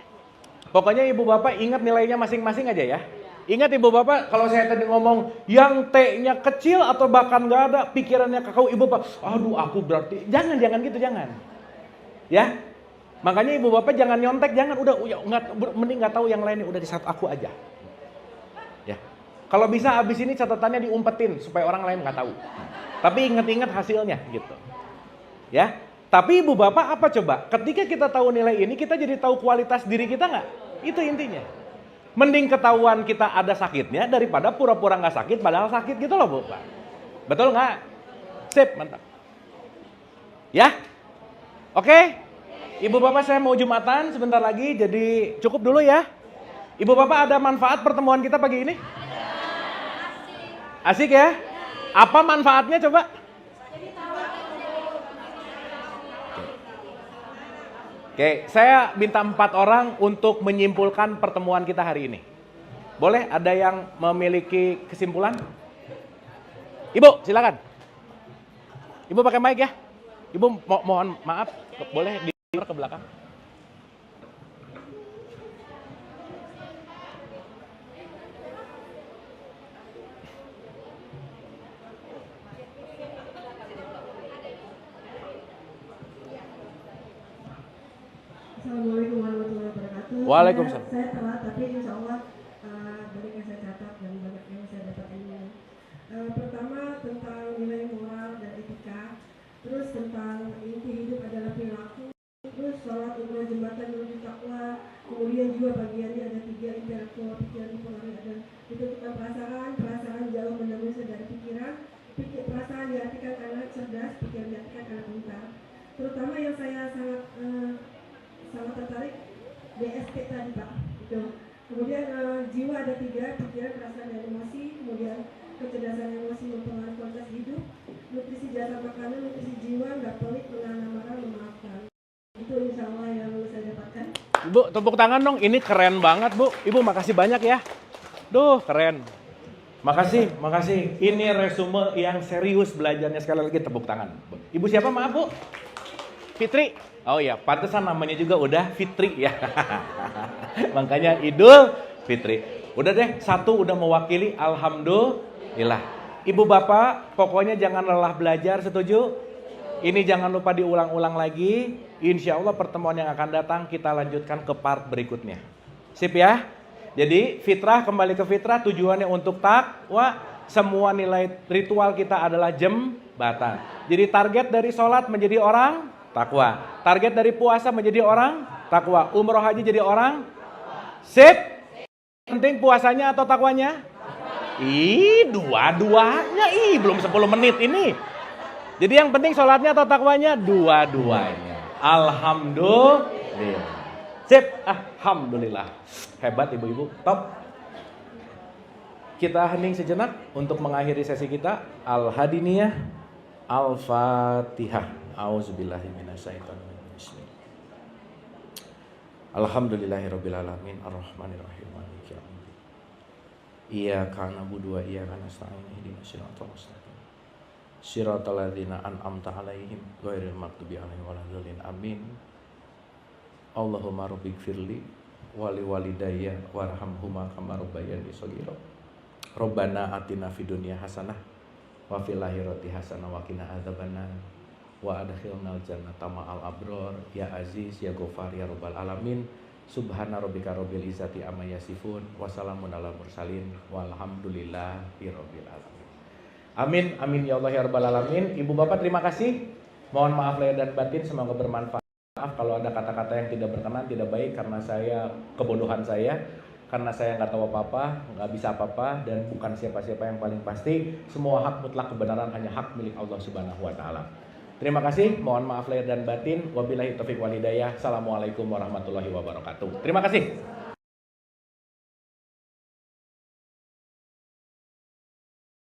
Pokoknya ibu bapak ingat nilainya masing-masing aja ya. Ingat ibu bapak, kalau saya tadi ngomong yang T-nya kecil atau bahkan nggak ada, pikirannya kakau ibu bapak, aduh aku berarti, jangan gitu, jangan. Ya, makanya ibu bapak jangan nyontek, jangan, udah mending nggak tahu yang lainnya, udah di saat aku aja. Ya, kalau bisa abis ini catatannya diumpetin supaya orang lain nggak tahu. Tapi ingat-ingat hasilnya gitu. Ya, tapi ibu bapak apa coba? Ketika kita tahu nilai ini, kita jadi tahu kualitas diri kita nggak? Itu intinya. Mending ketahuan kita ada sakitnya daripada pura-pura nggak sakit padahal sakit gitu loh Bu. Betul nggak? Sip, mantap. Ya, oke. Ibu bapak saya mau Jumatan sebentar lagi, jadi cukup dulu ya. Ibu bapak ada manfaat pertemuan kita pagi ini? Asik ya? Apa manfaatnya coba? Oke, saya minta 4 orang untuk menyimpulkan pertemuan kita hari ini. Boleh? Ada yang memiliki kesimpulan? Ibu, silakan. Ibu pakai mic ya. Ibu mohon maaf, boleh ke belakang. Assalamualaikum warahmatullahi wabarakatuh. Waalaikumsalam. Saya telat, tapi insya Allah banyak yang saya catat dan banyak yang saya dapat ilmu. Pertama tentang nilai moral dan etika, terus tentang inti hidup adalah perilaku, terus sholat umrah jembatan menuju takwa, kemudian juga bagiannya ada 3, intelektual, pikiran dipengaruhi ada ditentukan perasaan jauh menembus dari pikiran, perasaan diartikan karena cerdas, pikiran diartikan karena pintar. Terutama yang saya sangat tertarik DSP tadi Pak. Itu. Kemudian jiwa ada 3, pikiran, perasaan, dan emosi. Kemudian kecerdasan emosi mempengaruhi kualitas hidup. Nutrisi jasa makanan, nutrisi jiwa, nggak pelit, menahan marah, memaafkan. Itu insya Allah yang saya dapatkan. Ibu, tepuk tangan dong. Ini keren banget, Bu. Ibu, makasih banyak ya. Duh, keren. Makasih. Ini resume yang serius belajarnya. Sekali lagi tepuk tangan. Ibu siapa, maaf Bu? Fitri. Oh ya, pantesan namanya juga udah Fitri ya. Makanya Idul Fitri. Udah deh, 1 udah mewakili, alhamdulillah. Ibu bapak, pokoknya jangan lelah belajar, setuju? Ini jangan lupa diulang-ulang lagi. Insya Allah pertemuan yang akan datang kita lanjutkan ke part berikutnya. Sip ya? Jadi fitrah, kembali ke fitrah, tujuannya untuk takwa. Semua nilai ritual kita adalah jembatan. Jadi target dari sholat menjadi orang takwa. Target dari puasa menjadi orang takwa. Umroh haji jadi orang sip. Penting puasanya atau takwanya? Dua-duanya. Belum 10 menit ini. Jadi yang penting sholatnya atau takwanya? Dua-duanya. Alhamdulillah. Sip. Alhamdulillah. Hebat ibu-ibu. Top. Kita hening sejenak untuk mengakhiri sesi kita. Al-Hadiniyah. Al-Fatihah. A'udzubillahi minasyaitonir rajim. Alhamdulillahirabbil alamin arrahmanirrahim maliki yaumiddin. Iyyaka na'budu wa iyyaka nasta'in ihdinas siratal mustaqim. Shiratal ladzina an'amta 'alaihim ghairil maghdubi 'alaihim waladdallin. Amin. Allahumma rabbighfirli wa liwalidayya warhamhuma kama rabbayani shaghira. Rabbana atina fid dunya hasanah wa fil akhirati hasanah wa qina adzabannar. Wa adkhilnal jannata ma'al abrar ya aziz ya ghafar ya rabbal alamin. Subhana rabbika rabbil izzati amma yasifun wa salamun alal mursalin walhamdulillahi rabbil alamin. Amin amin ya Allah ya rabbal alamin. Ibu bapak terima kasih. Mohon maaf lahir dan batin, semoga bermanfaat. Maaf kalau ada kata-kata yang tidak berkenan, tidak baik karena kebodohan saya. Karena saya nggak tahu apa-apa, nggak bisa apa-apa, dan bukan siapa-siapa yang paling pasti. Semua hak mutlak kebenaran hanya hak milik Allah Subhanahu wa Ta'ala. Terima kasih, mohon maaf lahir dan batin. Wabillahi taufiq wal hidayah. Assalamualaikum warahmatullahi wabarakatuh. Terima kasih.